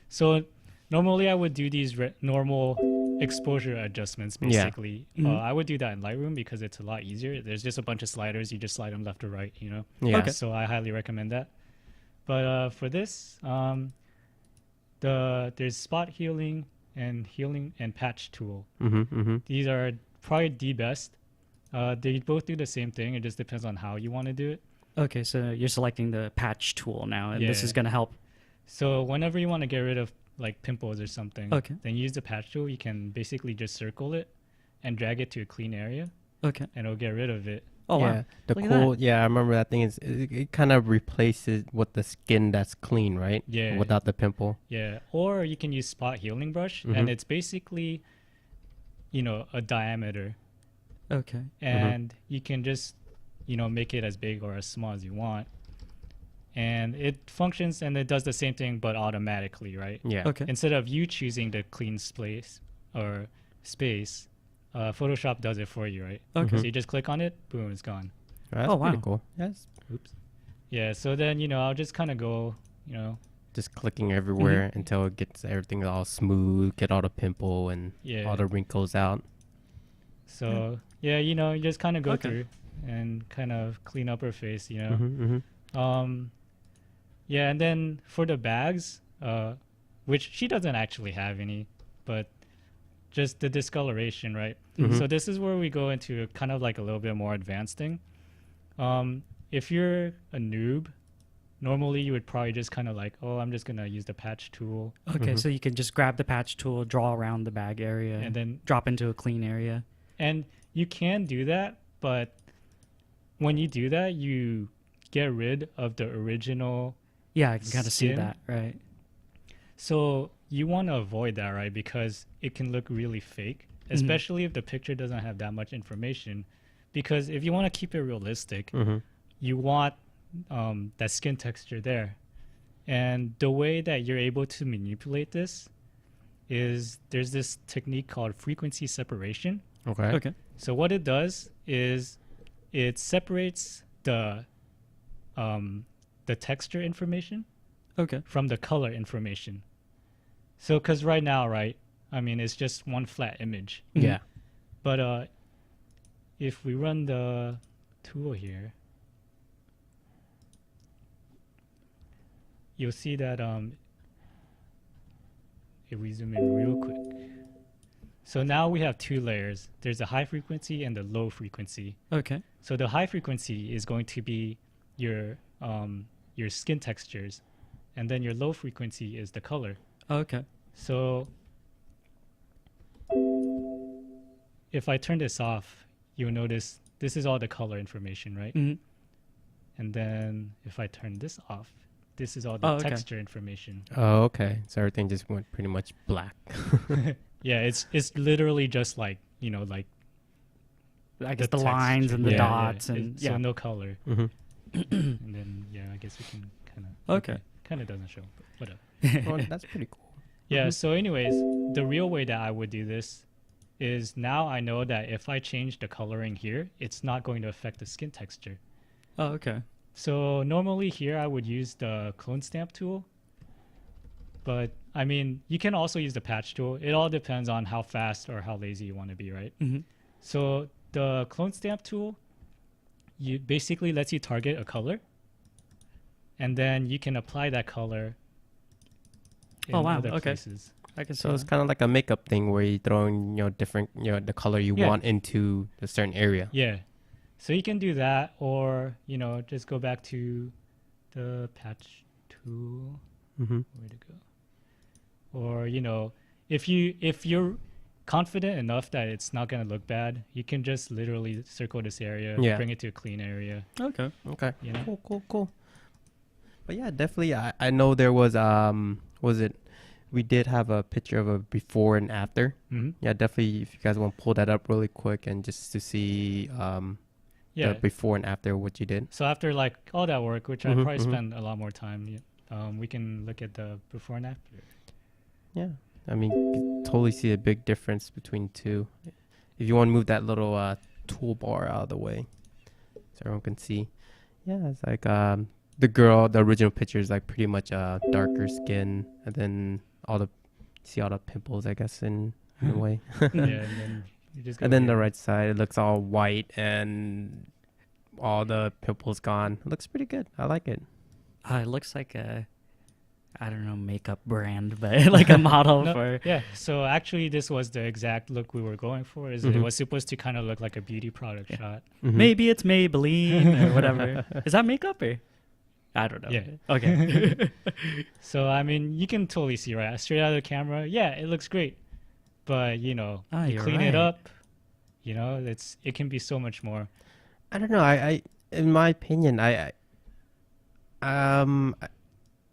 so normally I would do these normal exposure adjustments Yeah. basically. Mhm. I would do that in Lightroom because it's a lot easier. There's just a bunch of sliders. You just slide them left or right. Yeah. Okay. So I highly recommend that. But for this, there's spot healing and patch tool. Mm-hmm. Mm-hmm. These are probably the best. They both do the same thing. It just depends on how you want to do it. Okay, so you're selecting the patch tool now, and this Yeah. is going to help. So whenever you want to get rid of like pimples or something, Okay. then use the patch tool. You can basically just circle it and drag it to a clean area, Okay. and it'll get rid of it. Oh, yeah. wow. The Look at cool. Yeah, I remember that thing is it kind of replaces with the skin that's clean, right? Yeah. Without the pimple. Yeah. Or you can use spot healing brush, Mhm. and it's basically, a diameter, Okay. and you can just, make it as big or as small as you want. And it functions and it does the same thing, but automatically, right? Yeah. Okay. Instead of you choosing the clean space, Photoshop does it for you, right? Okay. So you just click on it, boom, it's gone. That's Oh, pretty wow. cool. Yes. Oops. Yeah, so then, I'll just kind of go, Just clicking everywhere Mm-hmm. until it gets everything all smooth, get all the pimple and yeah. all the wrinkles out. So, you just kind of go Okay. through and kind of clean up her face, Mm-hmm, mm-hmm. Yeah, and then for the bags, which she doesn't actually have any, but just the discoloration, right? Mhm. So this is where we go into kind of like a little bit more advanced thing. If you're a noob, normally you would probably just kind of like, oh, I'm just going to use the patch tool. Okay, Mhm. so you can just grab the patch tool, draw around the bag area, And then, drop into a clean area. and you can do that, but when you do that, you get rid of the original. Yeah, I can kind of see Skin? that, right? So you want to avoid that, right? Because it can look really fake, especially if the picture doesn't have that much information. Because if you want to keep it realistic, Mm-hmm. you want that skin texture there. And the way that you're able to manipulate this is there's this technique called frequency separation. Okay. Okay. So what it does is it separates the texture information Okay. from the color information. So because right now, right, I mean, it's just one flat image. Mhm. Yeah. But if we run the tool here, you'll see that if we zoom in real quick. So now we have two layers. There's a high frequency and the low frequency. Okay. So the high frequency is going to be your skin textures, and then your low frequency is the color. Okay. So if I turn this off, you'll notice this is all the color information, right? Mhm. And then if I turn this off, this is all the Oh, okay. texture information. Oh, okay. So everything just went pretty much black. Yeah, it's literally just like, like I guess the texture. lines and the Yeah, dots yeah. and So yeah. no color. Mm-hmm. And then I guess we can kind of Okay. kind of doesn't show, but whatever. Well, that's pretty cool. Yeah, Mhm. so anyways, the real way that I would do this is now I know that if I change the coloring here, it's not going to affect the skin texture. Oh, okay. So normally here I would use the clone stamp tool, but I mean, you can also use the patch tool. It all depends on how fast or how lazy you want to be, right? Mm-hmm. So the clone stamp tool, you basically lets you target a color, and then you can apply that color in Oh, wow, other okay. places. I can see So it's that. kind of like a makeup thing where you throw in, different, the color you Yeah. want into a certain area. Yeah. So you can do that, or, just go back to the patch tool. tool. Mm-hmm. Where to go? Or if you're confident enough that it's not gonna look bad, you can just literally circle this area, Yeah. bring it to a clean area. Okay. Okay. You know? Cool. But yeah, definitely. I know there was we did have a picture of a before and after. Mm-hmm. Yeah, definitely. If you guys want to pull that up really quick and just to see Yeah. the before and after what you did. So after like all that work, which I Mhm, probably mhm. spent a lot more time, we can look at the before and after. Yeah, I mean, you can totally see a big difference between two. If you want to move that little toolbar out of the way, so everyone can see. Yeah, it's like the original picture is like pretty much darker skin, and then all the pimples, I guess, in a way. Yeah, and then you just go And then the here. right side, it looks all white and all the pimples gone. It looks pretty good. I like it. It looks like a, I don't know, makeup brand, but like a model No, for. yeah, so actually this was the exact look we were going for. It Mhm. was supposed to kind of look like a beauty product Yeah. shot. Mhm. Maybe it's Maybelline or whatever. Is that makeup or? I don't know. Yeah. Okay. So I mean, you can totally see right straight out of the camera. Yeah, it looks great, but you You're clean it right. up. It can be so much more. I don't know. I in my opinion, I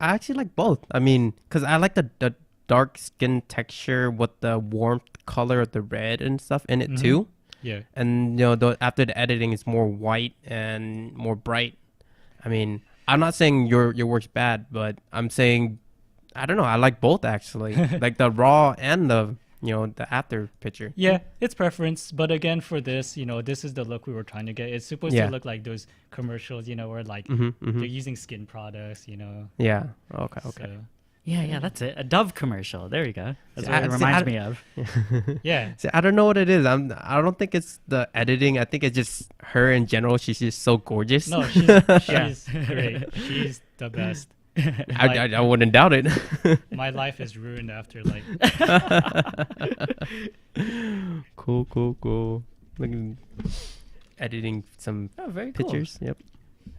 actually like both. I mean, because I like the dark skin texture with the warmth color of the red and stuff in it Mhm. too. Yeah, And after the editing, it's more white and more bright. I mean, I'm not saying your work's bad, but I'm saying I don't know. I like both actually, like the raw and the the after picture. yeah, it's preference. But again, for this, this is the look we were trying to get. It's supposed Yeah. to look like those commercials, where like Mm-hmm, they're using skin products, Yeah. Okay. Okay. So, Yeah, that's it. A Dove commercial. There you go. That's See, what it see, reminds me of. yeah, See, I don't know what it is. I don't think it's the editing. I think it's just her in general. She's just so gorgeous. no, she's great. She's the best. I wouldn't doubt it. My life is ruined after like Cool. Look at editing some Oh, very cool. pictures. Yep.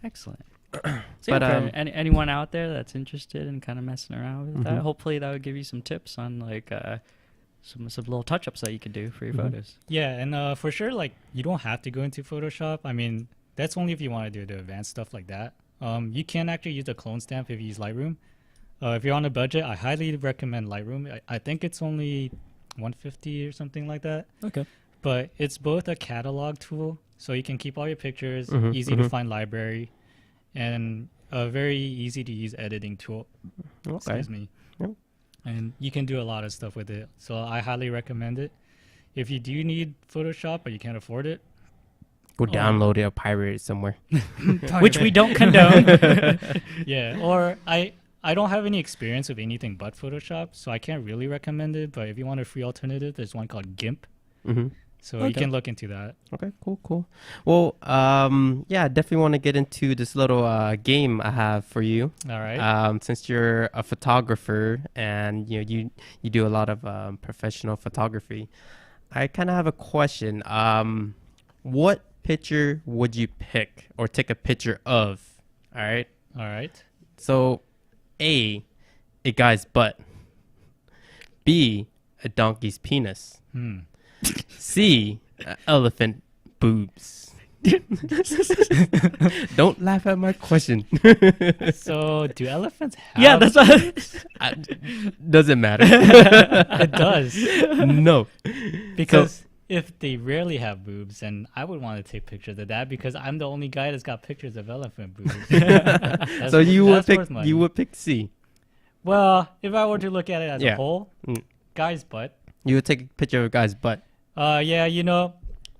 Excellent. But, For anyone out there that's interested in kind of messing around with that, Mhm. hopefully that would give you some tips on like some little touch-ups that you could do for your Mhm. photos. yeah, and for sure like you don't have to go into Photoshop. I mean, that's only if you want to do the advanced stuff like that. You can actually use the clone stamp if you use Lightroom. If you're on a budget, I highly recommend Lightroom. I think it's only $150 or something like that. Okay. But it's both a catalog tool, so you can keep all your pictures, Mhm, easy to mhm. find library, and a very easy to use editing tool. Okay. Excuse me. Yep. And you can do a lot of stuff with it. So I highly recommend it. If you do need Photoshop but you can't afford it, Go download it or pirate it somewhere. Which we don't condone. yeah. Or I don't have any experience with anything but Photoshop, so I can't really recommend it. But if you want a free alternative, there's one called GIMP. Mm-hmm. So you Okay. can look into that. Okay, cool. Well, yeah, I definitely want to get into this little game I have for you. All right. Since you're a photographer and you do a lot of professional photography, I kind of have a question. What picture would you pick or take a picture of? All right. All right. So, A, a guy's butt. B, a donkey's penis. C, elephant boobs. Don't laugh at my question. So do elephants have? Yeah, that's what. Doesn't matter. It does. No. Because if they rarely have boobs, then I would want to take pictures of that because I'm the only guy that's got pictures of elephant boobs. So you would that's pick worth money. you would pick C. Well, if I were to look at it as Yeah. a whole, Mm. guy's butt. You would take a picture of a guy's butt. Yeah,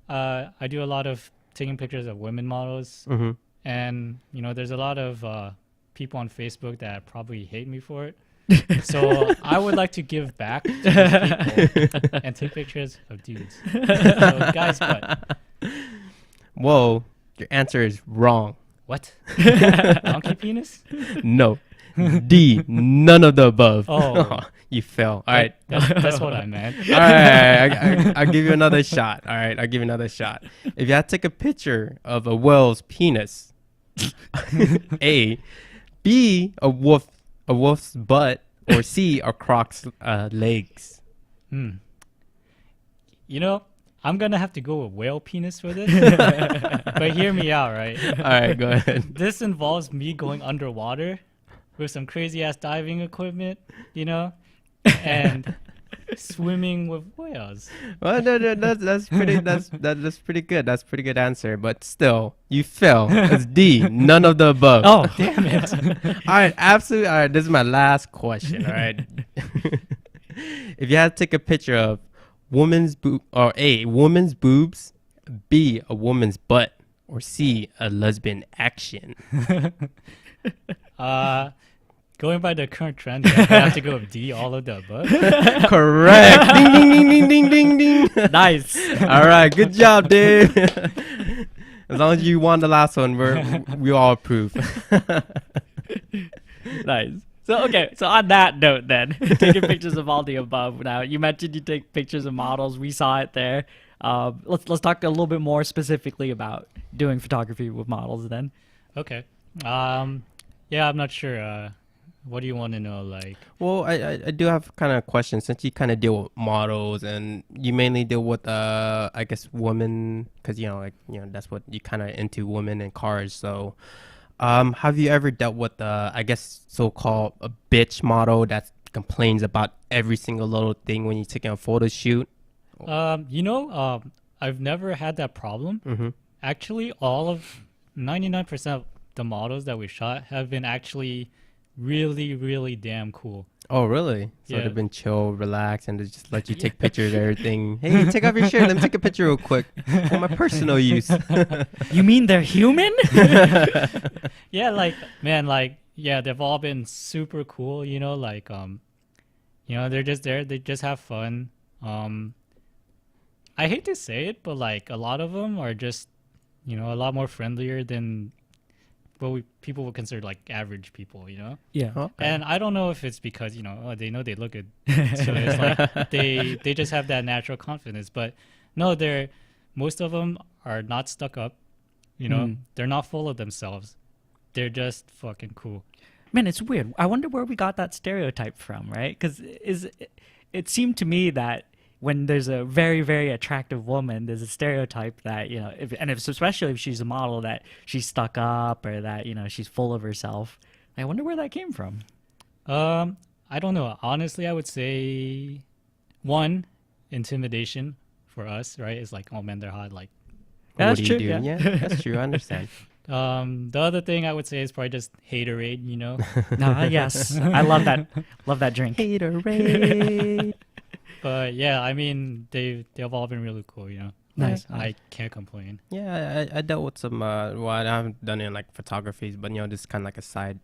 I do a lot of taking pictures of women models, Mm-hmm. and there's a lot of people on Facebook that probably hate me for it. So I would like to give back to those people and take pictures of dudes. So guy's butt. Whoa, your answer is wrong. What? Donkey penis? No. D, none of the above. Oh. You fell. All right. That's what I meant. All right. I'll give you another shot. All right. I'll give you another shot. If you had to take a picture of a whale's penis, A, B, a wolf a wolf's butt, or C, a croc's legs? You know, I'm gonna have to go with whale penis for this. But hear me out, right? All right, go ahead. This involves me going underwater with some crazy ass diving equipment, you know, and swimming with whales. Well, no, that's pretty. That's pretty good. That's a pretty good answer. But still, you fail. It's D. None of the above. Oh, damn it. All right, absolutely. All right, this is my last question. All right. If you had to take a picture of woman's boob, or A, woman's boobs, B, a woman's butt, or C, a lesbian action. Going by the current trend, I have to go with D, all of the above. Correct. Ding, ding, ding, ding, ding, ding, ding. Nice. All right, good job, Dave. As long as you won the last one, we all approve. Nice. So, okay. So on that note then, taking pictures of all the above. Now, you mentioned you take pictures of models. We saw it there. Let's talk a little bit more specifically about doing photography with models then. Okay. Yeah, I'm not sure. What do you want to know? Like, Well, I do have kind of a question, since you kind of deal with models and you mainly deal with I guess women, because that's what you kind of into, women and cars. So have you ever dealt with I guess so-called a bitch model that complains about every single little thing when you're taking a photo shoot? I've never had that problem. Actually, all of 99% of the models that we shot have been actually really, really damn cool. Oh, really? So Yeah. they've been chill, relaxed, and they just let you take pictures of everything. Hey, take off your shirt. Let me take a picture real quick for my personal use. You mean they're human? Yeah, like, man, like, yeah, they've all been super cool, like, they're just there. They just have fun. I hate to say it, but like a lot of them are just, a lot more friendlier than what people would consider like average people, Yeah. Okay. And I don't know if it's because they know they look good, so it's like they just have that natural confidence. But no, most of them are not stuck up. They're not full of themselves. They're just fucking cool. Man, it's weird. I wonder where we got that stereotype from, right? Because it seemed to me that when there's a very, very attractive woman, there's a stereotype that, especially if she's a model, that she's stuck up or that, she's full of herself. I wonder where that came from. I don't know. Honestly, I would say one, intimidation for us, right? It's like, oh man, they're hot. Like, That's what true, do you do? yeah. Yeah, that's true. I understand. the other thing I would say is probably just haterade, Yes. I love that. Love that drink. Haterade. But yeah, I mean, they've all been really cool, Nice. I can't complain. Yeah, I dealt with some. Well, I haven't done it in like photography, but this is kind of like a side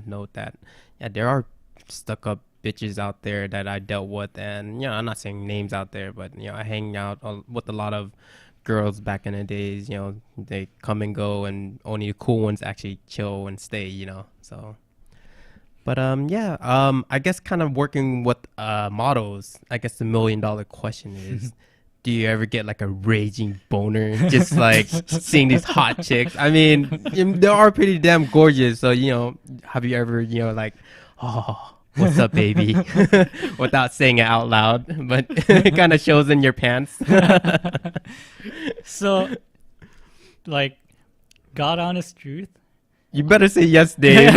note that there are stuck up bitches out there that I dealt with, and I'm not saying names out there, but I hang out with a lot of girls back in the days. They come and go, and only the cool ones actually chill and stay. So. But I guess kind of working with models, I guess the $1 million question is, do you ever get like a raging boner just like seeing these hot chicks? I mean, they are pretty damn gorgeous. So, have you ever, like, oh, what's up, baby? Without saying it out loud, but it kind of shows in your pants. So, like, God honest truth, You better say yes, Dave.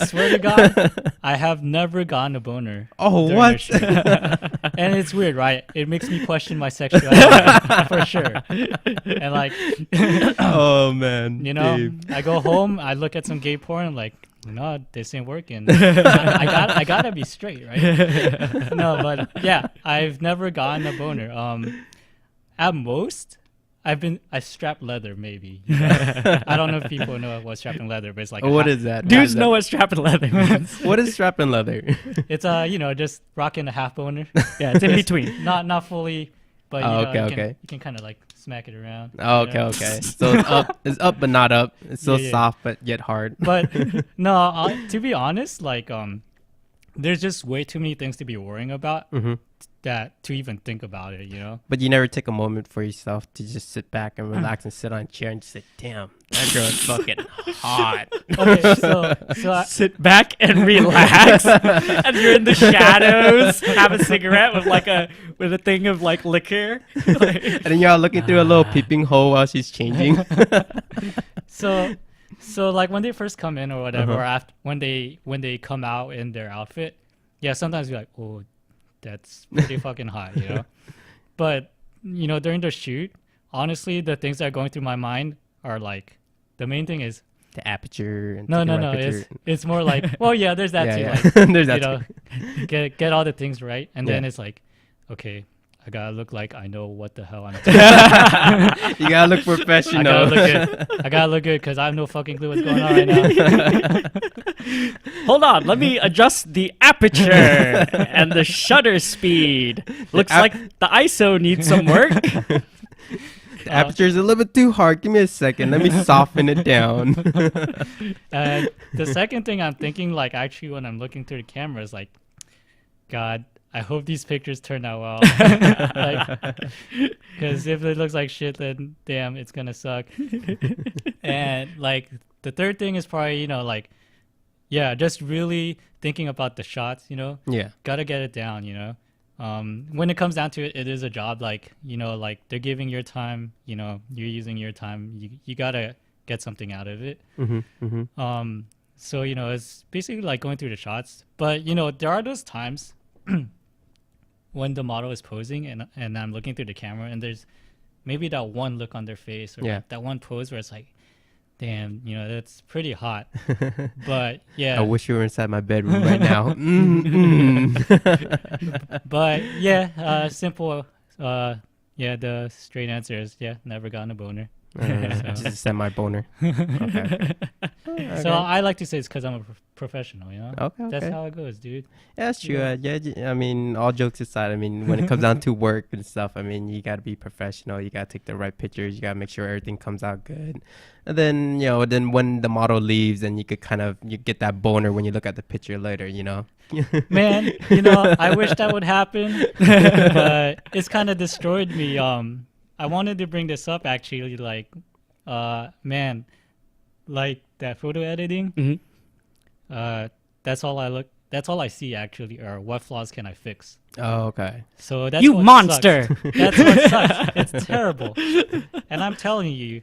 swear to God, I have never gotten a boner. Oh, during what? a shoot. And it's weird, right? It makes me question my sexuality for sure. And like, Oh, man. Dave. I go home, I look at some gay porn, I'm like, this ain't working. I gotta be straight, right? No, but yeah, I've never gotten a boner. At most, I strapped leather, maybe. I don't know if people know what strapping leather, but it's like What is that? Dudes know what strapping leather means. What is strapping leather? it's just rocking a half boner. Yeah, it's in between. Not fully, but okay. You can kind of like smack it around. Oh, okay. So it's up but not up. It's so Yeah. soft but yet hard. But no, to be honest, like there's just way too many things to be worrying about that to even think about it. But you never take a moment for yourself to just sit back and relax and sit on a chair and just say, "Damn, That girl's fucking hot. Okay, so Sit back and relax, and you're in the shadows. Have a cigarette with a thing of like liquor. Like, And then y'all looking through a little peeping hole while she's changing. so like when they first come in or whatever, Uh-huh. or after when they come out in their outfit, yeah, sometimes you're like, oh, that's pretty fucking hot, you know. But during the shoot, honestly, the things that are going through my mind are like, the main thing is The aperture. And no, taking the right picture. it's more like, well, yeah, there's that too. Yeah. Like, There's that get all the things right, and then Yeah. it's like, okay, I gotta look like I know what the hell I'm doing. You gotta look professional. I gotta look good because I have no fucking clue what's going on right now. hold on, let me adjust the aperture and the shutter speed. Looks like the ISO needs some work. The aperture's a little bit too hard. Give me a second. Let me soften it down. And the second thing I'm thinking, like, actually, when I'm looking through the camera, is like, God, I hope these pictures turn out well. Because if it looks like shit, then damn, it's gonna suck. And like the third thing is probably, like, yeah, just really thinking about the shots. Yeah. Gotta get it down. When it comes down to it, it is a job. Like, like they're giving your time. You're using your time. You gotta get something out of it. Mm-hmm, mm-hmm. So, it's basically like going through the shots. But, there are those times when the model is posing and I'm looking through the camera and there's maybe that one look on their face or Yeah. that one pose where it's like, damn, that's pretty hot. But, yeah. I wish you were inside my bedroom right now. But, yeah, simple. Yeah, the straight answer is, yeah, never gotten a boner. Just a semi-boner. Okay. So I like to say it's because I'm a professional, Okay. That's how it goes, dude. Yeah, that's true. Yeah. I mean, all jokes aside, I mean, when it comes down to work and stuff, I mean, you got to be professional. You got to take the right pictures. You got to make sure everything comes out good. And then, then when the model leaves, then you could you get that boner when you look at the picture later, Man, I wish that would happen, but it's kind of destroyed me. I wanted to bring this up actually, like, man, like that photo editing. Mm-hmm. That's all I see actually, or what flaws can I fix? Oh, okay. So that's You what monster! Sucks. That's what sucks. It's terrible. And I'm telling you,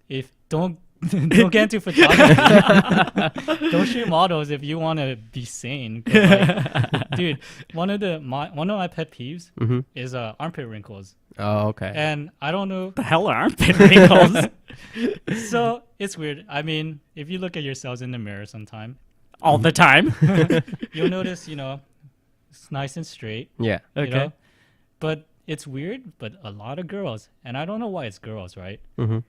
if don't get into photography. Don't shoot models if you want to be sane. Like, dude, one of my pet peeves is armpit wrinkles. Oh, okay. And I don't know. The hell are armpit wrinkles? So it's weird. I mean, if you look at yourselves in the mirror sometime, All the time. you'll notice, it's nice and straight. Yeah. Okay. But it's weird, but a lot of girls, and I don't know why it's girls, right? Mm-hmm.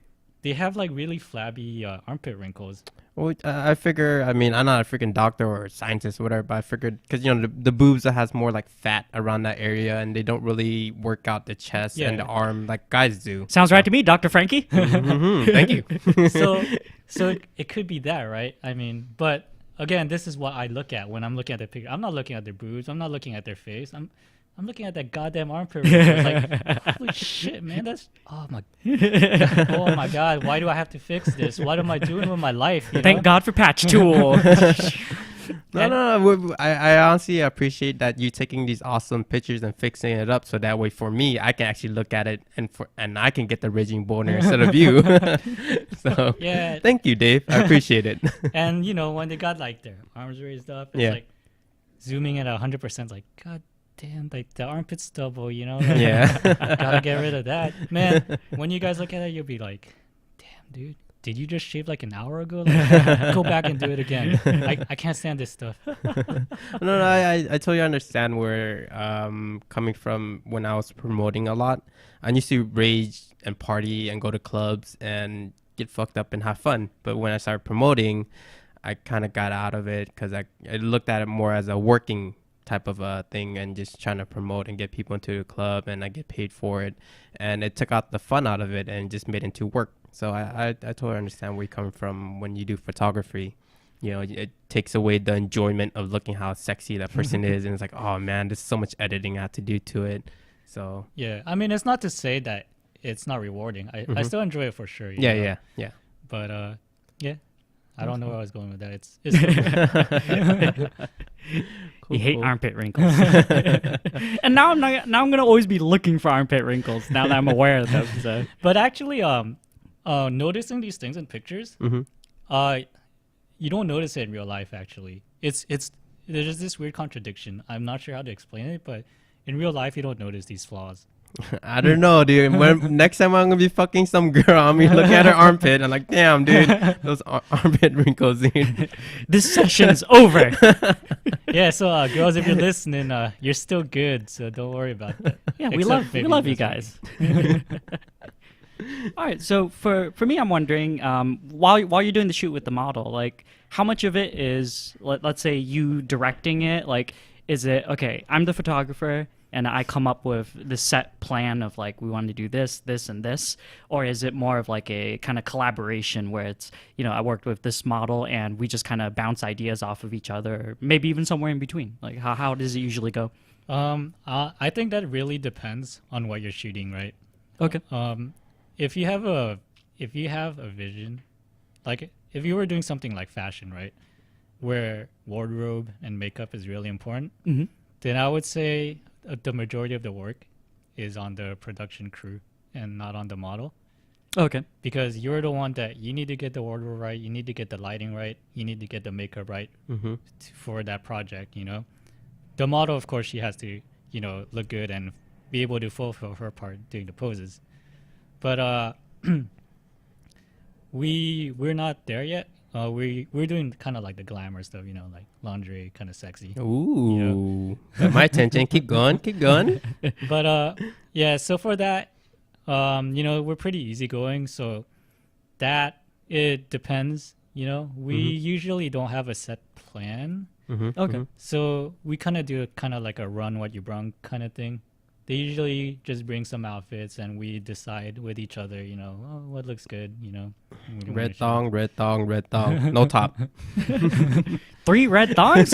They have like really flabby armpit wrinkles. Well, I figure, I mean, I'm not a freaking doctor or a scientist or whatever, but I figured, because, the boobs that has more like fat around that area and they don't really work out the chest and the arm like guys do. Sounds right to me, Dr. Franky. Thank you. So it could be that, right? I mean, but again, this is what I look at when I'm looking at the picture. I'm not looking at their boobs. I'm not looking at their face. I'm looking at that goddamn armpit wrinkles. Like, holy shit, man, oh my god, why do I have to fix this? What am I doing with my life? Thank God for Patch Tool. No. I honestly appreciate that you taking these awesome pictures and fixing it up so that way for me, I can actually look at it and I can get the raging boner instead of you. So yeah, thank you, Dave. I appreciate it. And when they got like their arms raised up, it's like zooming at 100%, like, god damn, like the armpit stubble, like, gotta get rid of that, man. When you guys look at it, you'll be like, damn, dude, did you just shave like an hour ago? Like, go back and do it again. I can't stand this stuff. No, I totally understand where coming from. When I was promoting a lot, I used to rage and party and go to clubs and get fucked up and have fun. But when I started promoting, I kind of got out of it because I looked at it more as a working type of a thing and just trying to promote and get people into the club, and I get paid for it, and it took out the fun out of it and just made it into work. So I totally understand where you're coming from when you do photography. It takes away the enjoyment of looking how sexy that person is, and it's like, oh man, there's so much editing I have to do to it. So yeah, I mean, it's not to say that it's not rewarding. I still enjoy it for sure. Yeah. But yeah, I don't know where I was going with that. It's You hate armpit wrinkles. And now I'm gonna always be looking for armpit wrinkles now that I'm aware of them. So. But actually, noticing these things in pictures, you don't notice it in real life. Actually, it's there's this weird contradiction. I'm not sure how to explain it, but in real life, you don't notice these flaws. I don't know, dude. When next time I'm gonna be fucking some girl, I'm gonna look at her armpit. I'm like, damn, dude, those armpit wrinkles, dude. This session's over. Yeah, so girls, if you're listening, you're still good, so don't worry about that. Yeah, we love you guys. All right, so for me, I'm wondering, while you're doing the shoot with the model, like how much of it is, let's say, you directing it? Like, is it okay? I'm the photographer, and I come up with the set plan of like we want to do this, and this, or is it more of like a kind of collaboration where it's, you know, I worked with this model and we just kind of bounce ideas off of each other, or maybe even somewhere in between? Like how does it usually go? I think that really depends on what you're shooting, right? Okay. If you have a vision, like if you were doing something like fashion, right, where wardrobe and makeup is really important, then I would say the majority of the work is on the production crew and not on the model. Okay. Because you're the one that you need to get the wardrobe right, you need to get the lighting right, you need to get the makeup right for that project, you know. The model, of course, she has to, you know, look good and be able to fulfill her part doing the poses. But we're not there yet. We're doing kind of like the glamour stuff, you know, like lingerie, kind of sexy. Ooh, you know? got my attention. Keep going. But yeah, so for that, you know, we're pretty easygoing. So that it depends. You know, we usually don't have a set plan. Okay. So we kind of do kind of like a run what you brung kind of thing. They usually just bring some outfits and we decide with each other, you know, oh, what looks good, you know. Red thong, no top. 3 red thongs?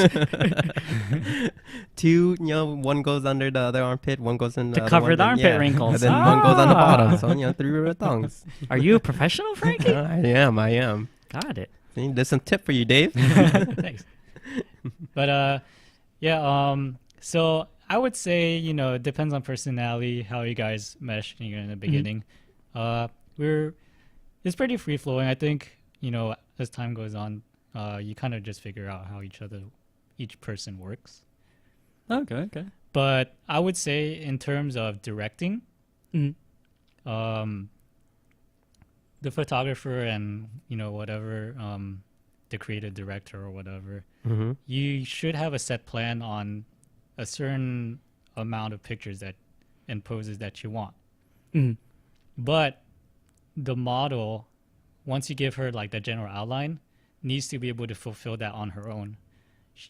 2, you know, one goes under the other armpit, one goes in the To other cover one, the then- armpit yeah. wrinkles. And then one goes on the bottom. So, you know, 3 red thongs. Are you a professional, Franky? I am. Got it. See, there's some tip for you, Dave. Thanks. But yeah, so I would say, you know, it depends on personality, how you guys mesh in the beginning. It's pretty free flowing. I think, you know, as time goes on, you kind of just figure out how each person works. Okay. But I would say in terms of directing, the photographer and, you know, whatever, the creative director or whatever, you should have a set plan on a certain amount of pictures and poses that you want. But the model, once you give her like the general outline, needs to be able to fulfill that on her own.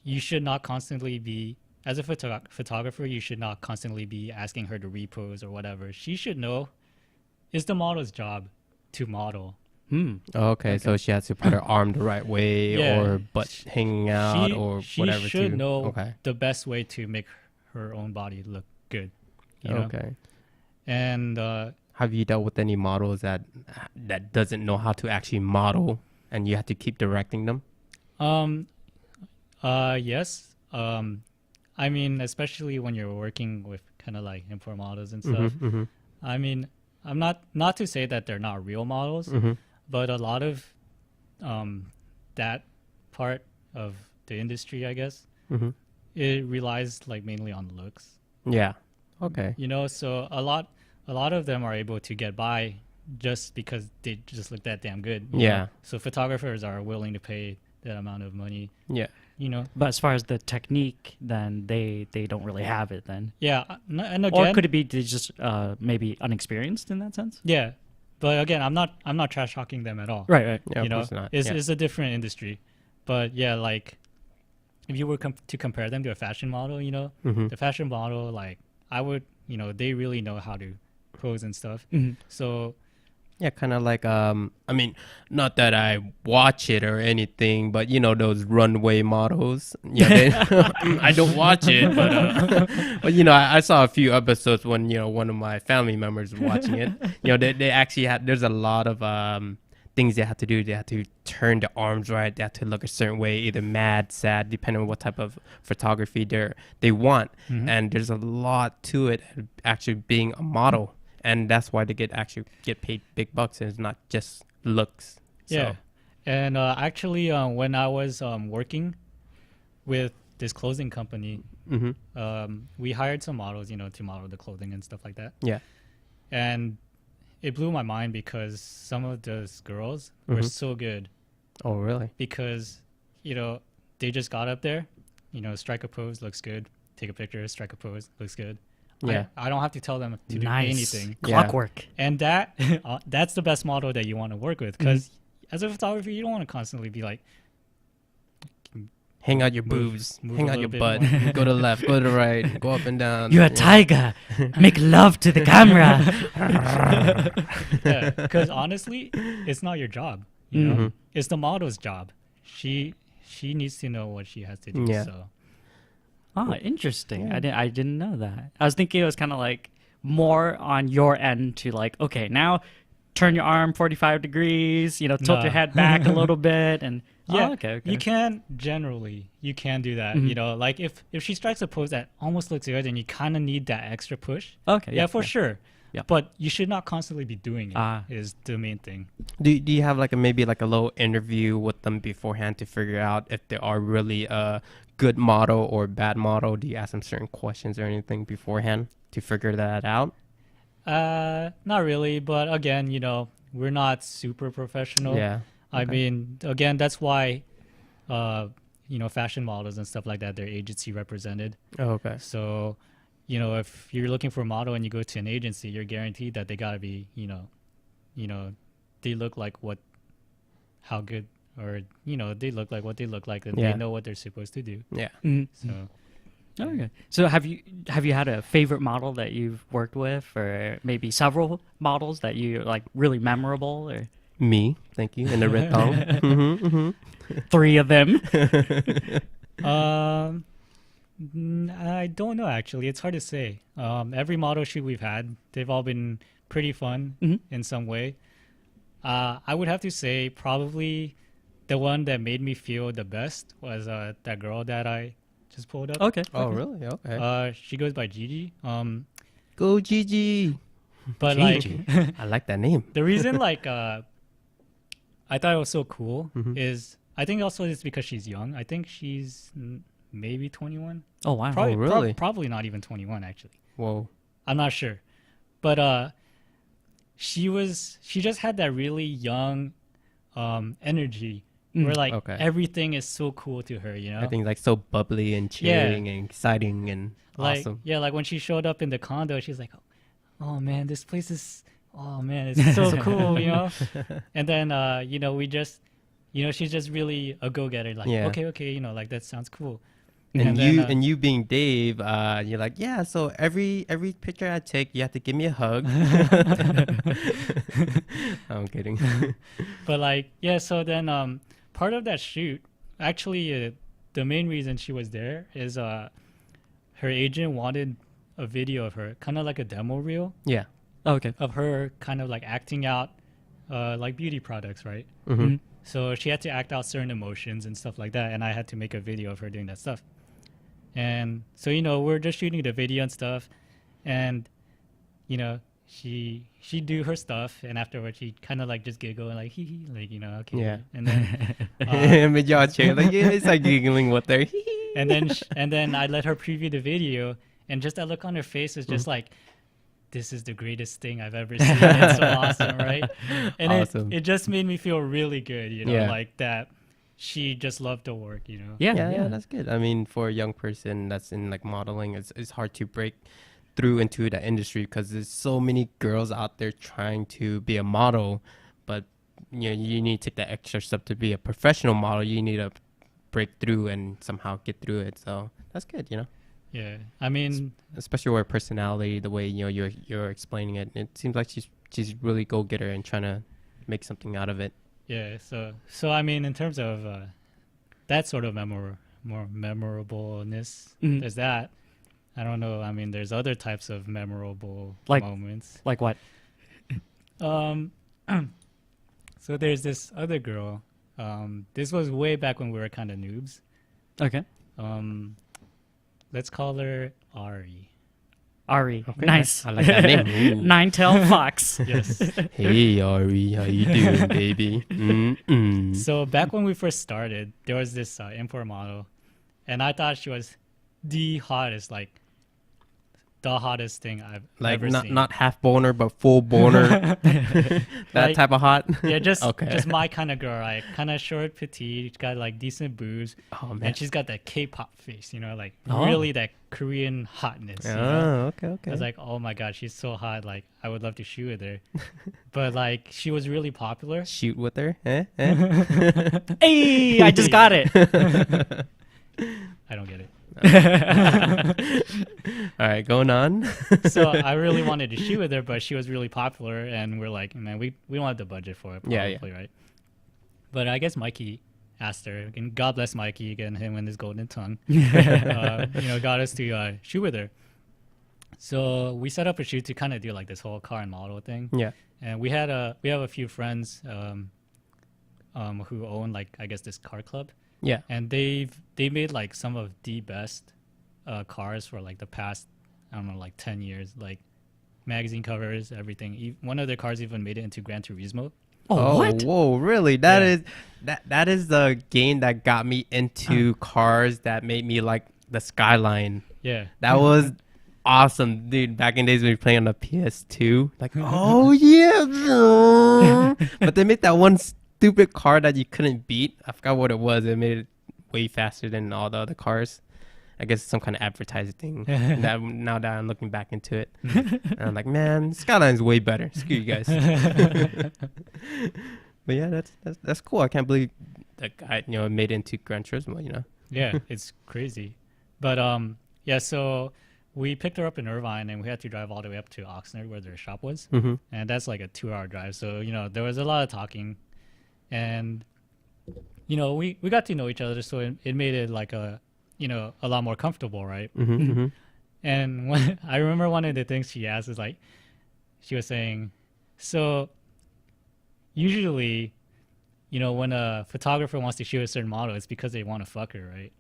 You should not constantly be, as a photographer, you should not constantly be asking her to repose or whatever. She should know it's the model's job to model. Okay, so she has to put her arm the right way, Yeah. or butt hanging out, or whatever. She should to, know Okay. the best way to make her own body look good. You know? Okay. And Have you dealt with any models that doesn't know how to actually model, and you have to keep directing them? yes. I mean, especially when you're working with kind of like import models and stuff. I mean, I'm not to say that they're not real models, but a lot of that part of the industry, I guess, it relies like mainly on looks. Yeah. Okay. You know, so a lot of them are able to get by just because they just look that damn good. you Yeah. know? So photographers are willing to pay that amount of money. Yeah. You know. But as far as the technique, then they don't really have it then. Yeah, and again, Or could it be they just maybe unexperienced in that sense? yeah, but again, I'm not trash talking them at all. Right. Yeah. You Of know, course not. it's Yeah. it's a different industry, but yeah, like if you were to compare them to a fashion model, you know, the fashion model, like I would, you know, they really know how to pose and stuff. So Yeah, kind of like I mean, not that I watch it or anything, but you know those runway models. Yeah, they, I don't watch it, but you know I saw a few episodes when, you know, one of my family members was watching it. You know, they actually had, there's a lot of things they have to do. They have to turn the arms right. They have to look a certain way, either mad, sad, depending on what type of photography they want. And there's a lot to it, actually being a model, and that's why they get paid big bucks, and it's not just looks. Yeah. So. And actually, when I was working with this clothing company, we hired some models, to model the clothing and stuff like that. Yeah. And it blew my mind because some of those girls were so good. Oh, really? Because, they just got up there, strike a pose, looks good. Take a picture, strike a pose, looks good. Yeah. I don't have to tell them to do anything. Clockwork. And that's the best model that you want to work with, because as a photographer, you don't want to constantly be like, hang out your boobs, move hang a out your little butt, bit go to the left, go to the right, go up and down. You're a tiger. Make love to the camera. Yeah, because honestly, it's not your job. It's the model's job. She needs to know what she has to do. Yeah. So. Oh, interesting. I didn't know that. I was thinking it was kind of like more on your end to like, okay, now turn your arm 45 degrees, tilt your head back a little bit, and yeah, okay. You can do that. Like if she strikes a pose that almost looks good, and you kind of need that extra push. Okay. Yeah, for sure. Yeah. But you should not constantly be doing it. Is the main thing. Do you have like maybe a little interview with them beforehand to figure out if they are really a good model or bad model? Do you ask them certain questions or anything beforehand to figure that out? Not really, but again, we're not super professional. Yeah. I mean, again, that's why, fashion models and stuff like that, they're agency represented. Oh, okay. So, if you're looking for a model and you go to an agency, you're guaranteed that they gotta be, they look like how good, or they look like what they look like, and they know what they're supposed to do. Yeah. So. Okay. So have you had a favorite model that you've worked with, or maybe several models that you like really memorable, or Me, thank you, in the red thong. 3 of them? I don't know, actually. It's hard to say. Every model shoot we've had, they've all been pretty fun in some way. I would have to say probably the one that made me feel the best was that girl that I just pulled up. Okay. Oh, really? Okay. She goes by Gigi. Go Gigi. But Gigi. I like that name. the reason I thought it was so cool is I think also it's because she's young. I think she's maybe 21. Oh wow. Probably, really? Probably not even 21 actually. Whoa. I'm not sure, but she just had that really young energy where everything is so cool to her, I think like so bubbly and cheering and exciting and awesome. Yeah, like when she showed up in the condo, she's like, oh man, this place is, oh man, it's so cool, And then she's just really a go-getter, like okay, like that sounds cool. And you being Dave, you're like, yeah, so every picture I take, you have to give me a hug. I'm kidding. But so then part of that shoot, actually, the main reason she was there is her agent wanted a video of her, kind of like a demo reel. Yeah. Okay. Of her kind of like acting out like beauty products, right? So she had to act out certain emotions and stuff like that, and I had to make a video of her doing that stuff. And so we're just shooting the video and stuff, and she do her stuff, and afterwards she kind of like just giggle and like hee hee, like okay. Yeah. And then it's like giggling with her. and then I let her preview the video, and just that look on her face is just like, this is the greatest thing I've ever seen. It's so awesome, right? And awesome. It just made me feel really good, like that. She just loved the work, Yeah, that's good. I mean, for a young person that's in like modeling, it's hard to break through into that industry because there's so many girls out there trying to be a model, but you need to take that extra step to be a professional model. You need to break through and somehow get through it. So that's good, Yeah, I mean, especially with her personality, the way you're explaining it. It seems like she's really go getter and trying to make something out of it. Yeah, so I mean, in terms of that sort of more memorableness, there's that. I don't know. I mean, there's other types of memorable moments. Like what? So there's this other girl. This was way back when we were kind of noobs. Okay. Let's call her Ari. Ari. Okay, Nice. I like that name. Ooh. Nine-tailed fox. Yes. Hey Ari, how you doing, baby? Mm-mm. So back when we first started, there was this import model, and I thought she was the hottest, like the hottest thing I've Like ever seen. not half boner but full boner. That Like, type of hot. Yeah, just Okay. just my kind of girl, right? Kind of short, petite. She's got like decent boobs, Oh man. and she's got that K-pop face, like Oh. really that Korean hotness. Oh, okay, I okay. was like, oh my god, she's so hot. Like, I would love to shoot with her, but like, she was really popular. Shoot with her. Eh? Hey, I just got it. I don't get it. All right, going on. So I really wanted to shoot with her, but she was really popular, and we're like, man, we don't have the budget for it, Yeah, probably, yeah. right? But I guess Mikey asked her, and God bless Mikey again, him and his golden tongue, got us to shoot with her. So we set up a shoot to kind of do like this whole car and model thing, Yeah. and we have a few friends who own like I guess this car club. Yeah. And they made like some of the best cars for like the past, I don't know, like 10 years, like magazine covers, everything. One of their cars even made it into Gran Turismo. Oh, what? Whoa, really? That Yeah. is that is the game that got me into cars, that made me like the Skyline. Yeah. That was awesome, dude. Back in days when we were playing on the PS2, like, oh yeah. But they made that one stupid car that you couldn't beat. I forgot what it was. It made it way faster than all the other cars. I guess it's some kind of advertising thing. That now that I'm looking back into it, and I'm like, man, Skyline's way better. Screw you guys. But yeah, that's cool. I can't believe that guy made it into Gran Turismo. Yeah, it's crazy. But yeah, so we picked her up in Irvine, and we had to drive all the way up to Oxnard where their shop was. Mm-hmm. And that's like a 2-hour drive. So, there was a lot of talking, and we got to know each other, so it made it like a lot more comfortable, right? Mm-hmm, mm-hmm. And I remember one of the things she asked is like, she was saying, so usually, when a photographer wants to shoot a certain model, it's because they want to fuck her, right?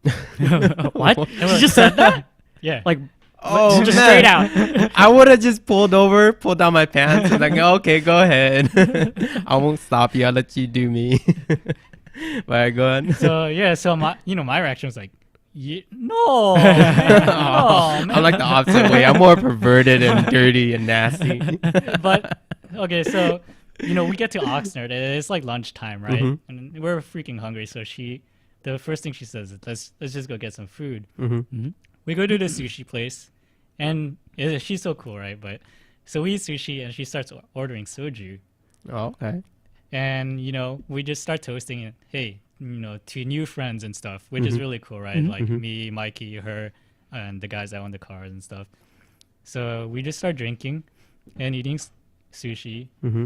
What? She just said that? Yeah. Like, Oh, just man. straight out. I would have just pulled down my pants, and like, okay, go ahead. I won't stop you. I'll let you do me. But go on. So yeah, so my reaction was like, no, man, no, man. I'm like the opposite way. I'm more perverted and dirty and nasty. But okay, so we get to Oxnard, and it's like lunchtime, right? Mhm. And we're freaking hungry. So the first thing she says is, let's just go get some food. Mm-hmm. We go to the sushi place, and she's so cool, right? But so we eat sushi, and she starts ordering soju, Oh, okay. and we just start toasting it. Hey, to new friends and stuff, which is Mhm. really cool, right? Mhm. Like Mhm. me, Mikey, her, and the guys that own the cars and stuff. So we just start drinking and eating sushi, Mm-hmm.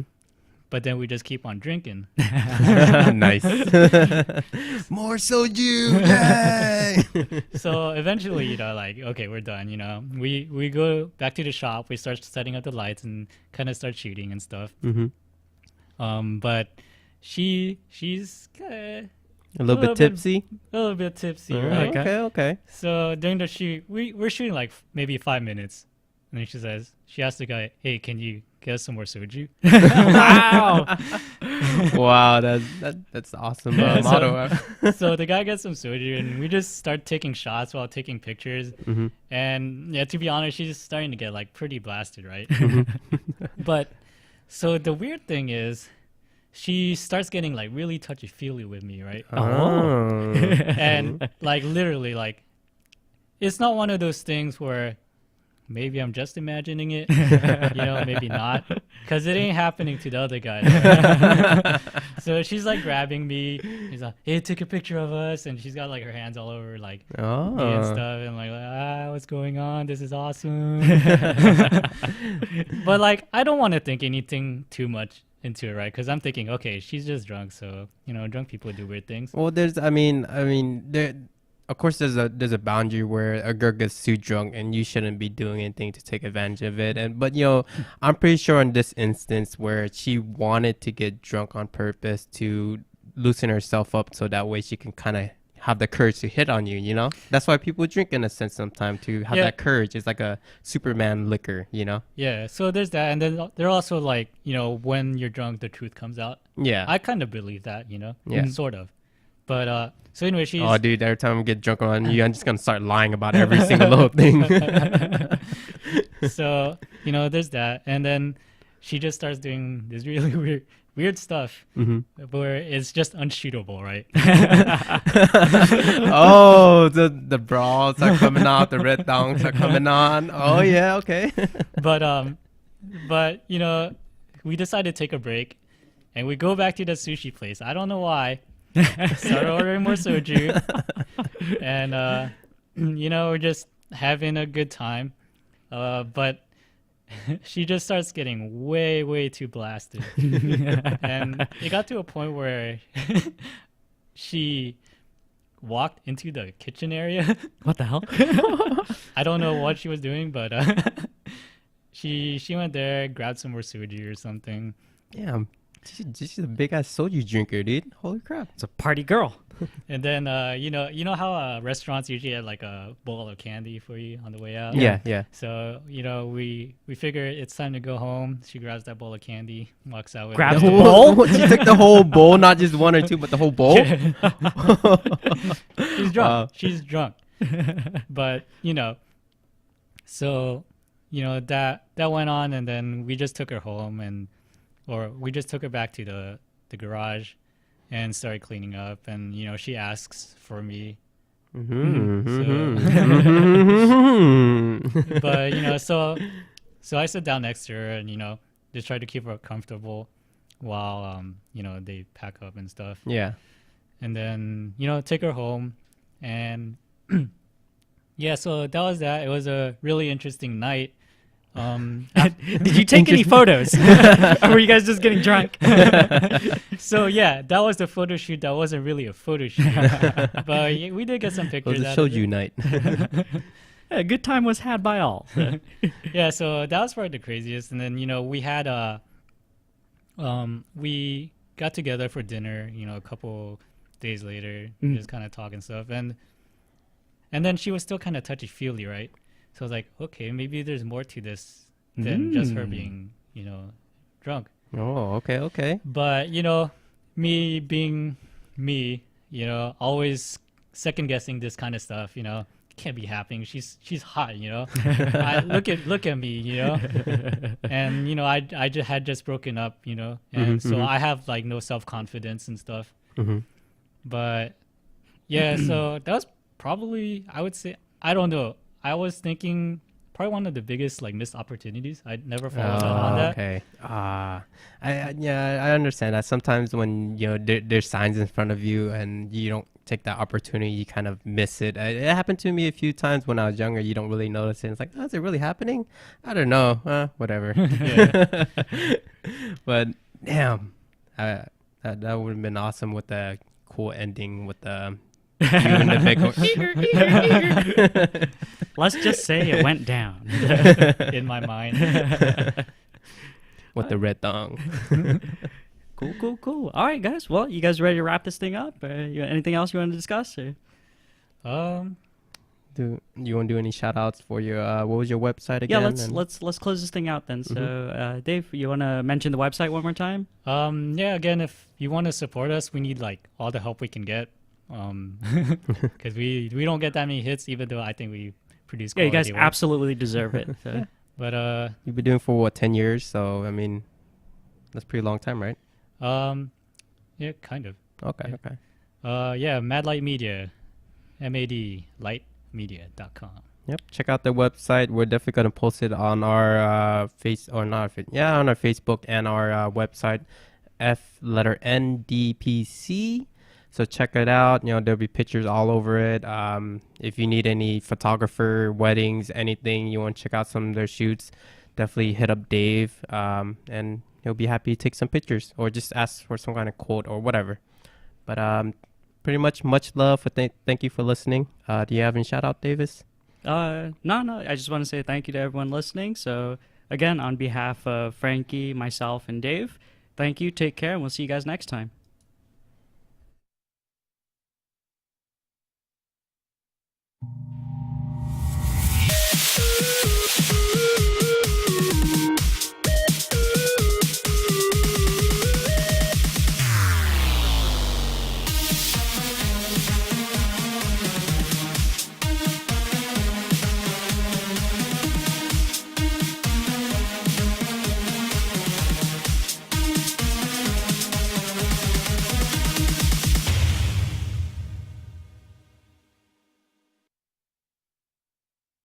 but then we just keep on drinking. Nice. More soju. Yay! So eventually, like, okay, we're done. We go back to the shop. We start setting up the lights and kind of start shooting and stuff. Mm-hmm. But she's A little bit tipsy. a little bit tipsy, Oh, right? okay. So during the shoot, we're shooting like maybe 5 minutes, and then she asked the guy, "Hey, can you get us some more soju?" Wow. Wow, that's awesome So- motto. So the guy gets some soju, and we just start taking shots while taking pictures. Mm-hmm. And yeah, to be honest, she's starting to get like pretty blasted, right? But so the weird thing is, she starts getting like really touchy-feely with me, right? Oh. And like literally, like, it's not one of those things where maybe I'm just imagining it, maybe not, because it ain't happening to the other guy. So she's like grabbing me. She's like, "Hey, take a picture of us," and she's got like her hands all over like me and Oh. stuff, and I'm like, what's going on? This is awesome. But like, I don't want to think anything too much into it, right? Because I'm thinking, okay, she's just drunk, so drunk people do weird things. Well, of course, there's a boundary where a girl gets too drunk, and you shouldn't be doing anything to take advantage of it. But I'm pretty sure in this instance where she wanted to get drunk on purpose to loosen herself up, so that way she can kind of have the courage to hit on you. That's why people drink in a sense sometimes, to have that courage. It's like a Superman liquor. Yeah, so there's that, and then they're also like, when you're drunk, the truth comes out. Yeah. I kind of believe that, Yeah. sort of. But so anyway, she's Oh, dude, every time I get drunk on you, I'm just gonna start lying about every single little thing. So there's that, and then she just starts doing this really weird stuff where it's just unshootable, right? Oh, the bras are coming out, the red thongs are coming on. Oh yeah, okay. But we decided to take a break, and we go back to the sushi place. I don't know why. Start ordering more soju, and we're just having a good time. But she just starts getting way too blasted, and it got to a point where she walked into the kitchen area. What the hell? I don't know what she was doing, but she went there, grabbed some more soju or something. Damn, she's a big ass soju drinker, dude. Holy crap! It's a party girl. And then you know how restaurants usually have like a bowl of candy for you on the way out. Yeah. So we figure it's time to go home. She grabs that bowl of candy, walks out with Grabs it. the bowl? She took the whole bowl, not just one or two, but the whole bowl. She's drunk. She's drunk. But so that went on, and then we just took her home, or we just took her back to the garage and started cleaning up, and she asks for me. But so I sit down next to her and just try to keep her comfortable while they pack up and stuff. Yeah. And then take her home, and yeah, so that was that. It was a really interesting night. Did you take any photos? Or were you guys just getting drunk? So yeah, that was the photo shoot. That wasn't really a photo shoot, but we did get some It pictures. was a shouju night. A good time was had by all. Yeah, so that was probably the craziest. And then we had we got together for dinner. A couple days later, just kind of talking stuff, and then she was still kind of touchy feely, right? So I was like, okay, maybe there's more to this than just her being, drunk. Oh, okay. But, me being me, always second guessing this kind of stuff, it can't be happening. She's hot, look at me, and, I had just broken up, and so I have like no self-confidence and stuff. But yeah, so that was probably, I would say, I don't know. I was thinking probably one of the biggest like missed opportunities. I never followed up on that. Okay. I understand that. Sometimes when there's signs in front of you and you don't take that opportunity, you kind of miss it. It happened to me a few times when I was younger. You don't really notice it. It's like, oh, is it really happening? I don't know. Whatever. But damn, that would have been awesome with the cool ending with the. Let's just say it went down in my mind with the red thong. Cool. All right, guys. Well, you guys ready to wrap this thing up? Anything else you want to discuss? Or? Do you want to do any shout outs for your what was your website again? Yeah, let's close this thing out then. So Dave, you want to mention the website one more time? Yeah, again, if you want to support us, we need like all the help we can get. Because we don't get that many hits, even though I think we produce quality you guys work. absolutely deserve it. So. But you've been doing for what, 10 years? So I mean, that's a pretty long time, right? Yeah, kind of. Okay. Yeah, Mad Light Media, madlightmedia.com. Yep, check out the website. We're definitely gonna post it on our on our Facebook and our website, FNDPC. So check it out. There'll be pictures all over it. If you need any photographer, weddings, anything, you want to check out some of their shoots, definitely hit up Dave, and he'll be happy to take some pictures or just ask for some kind of quote or whatever. But pretty much love. Thank you for listening. Do you have any shout out, Davis? No. I just want to say thank you to everyone listening. So again, on behalf of Frankie, myself, and Dave, thank you. Take care, and we'll see you guys next time.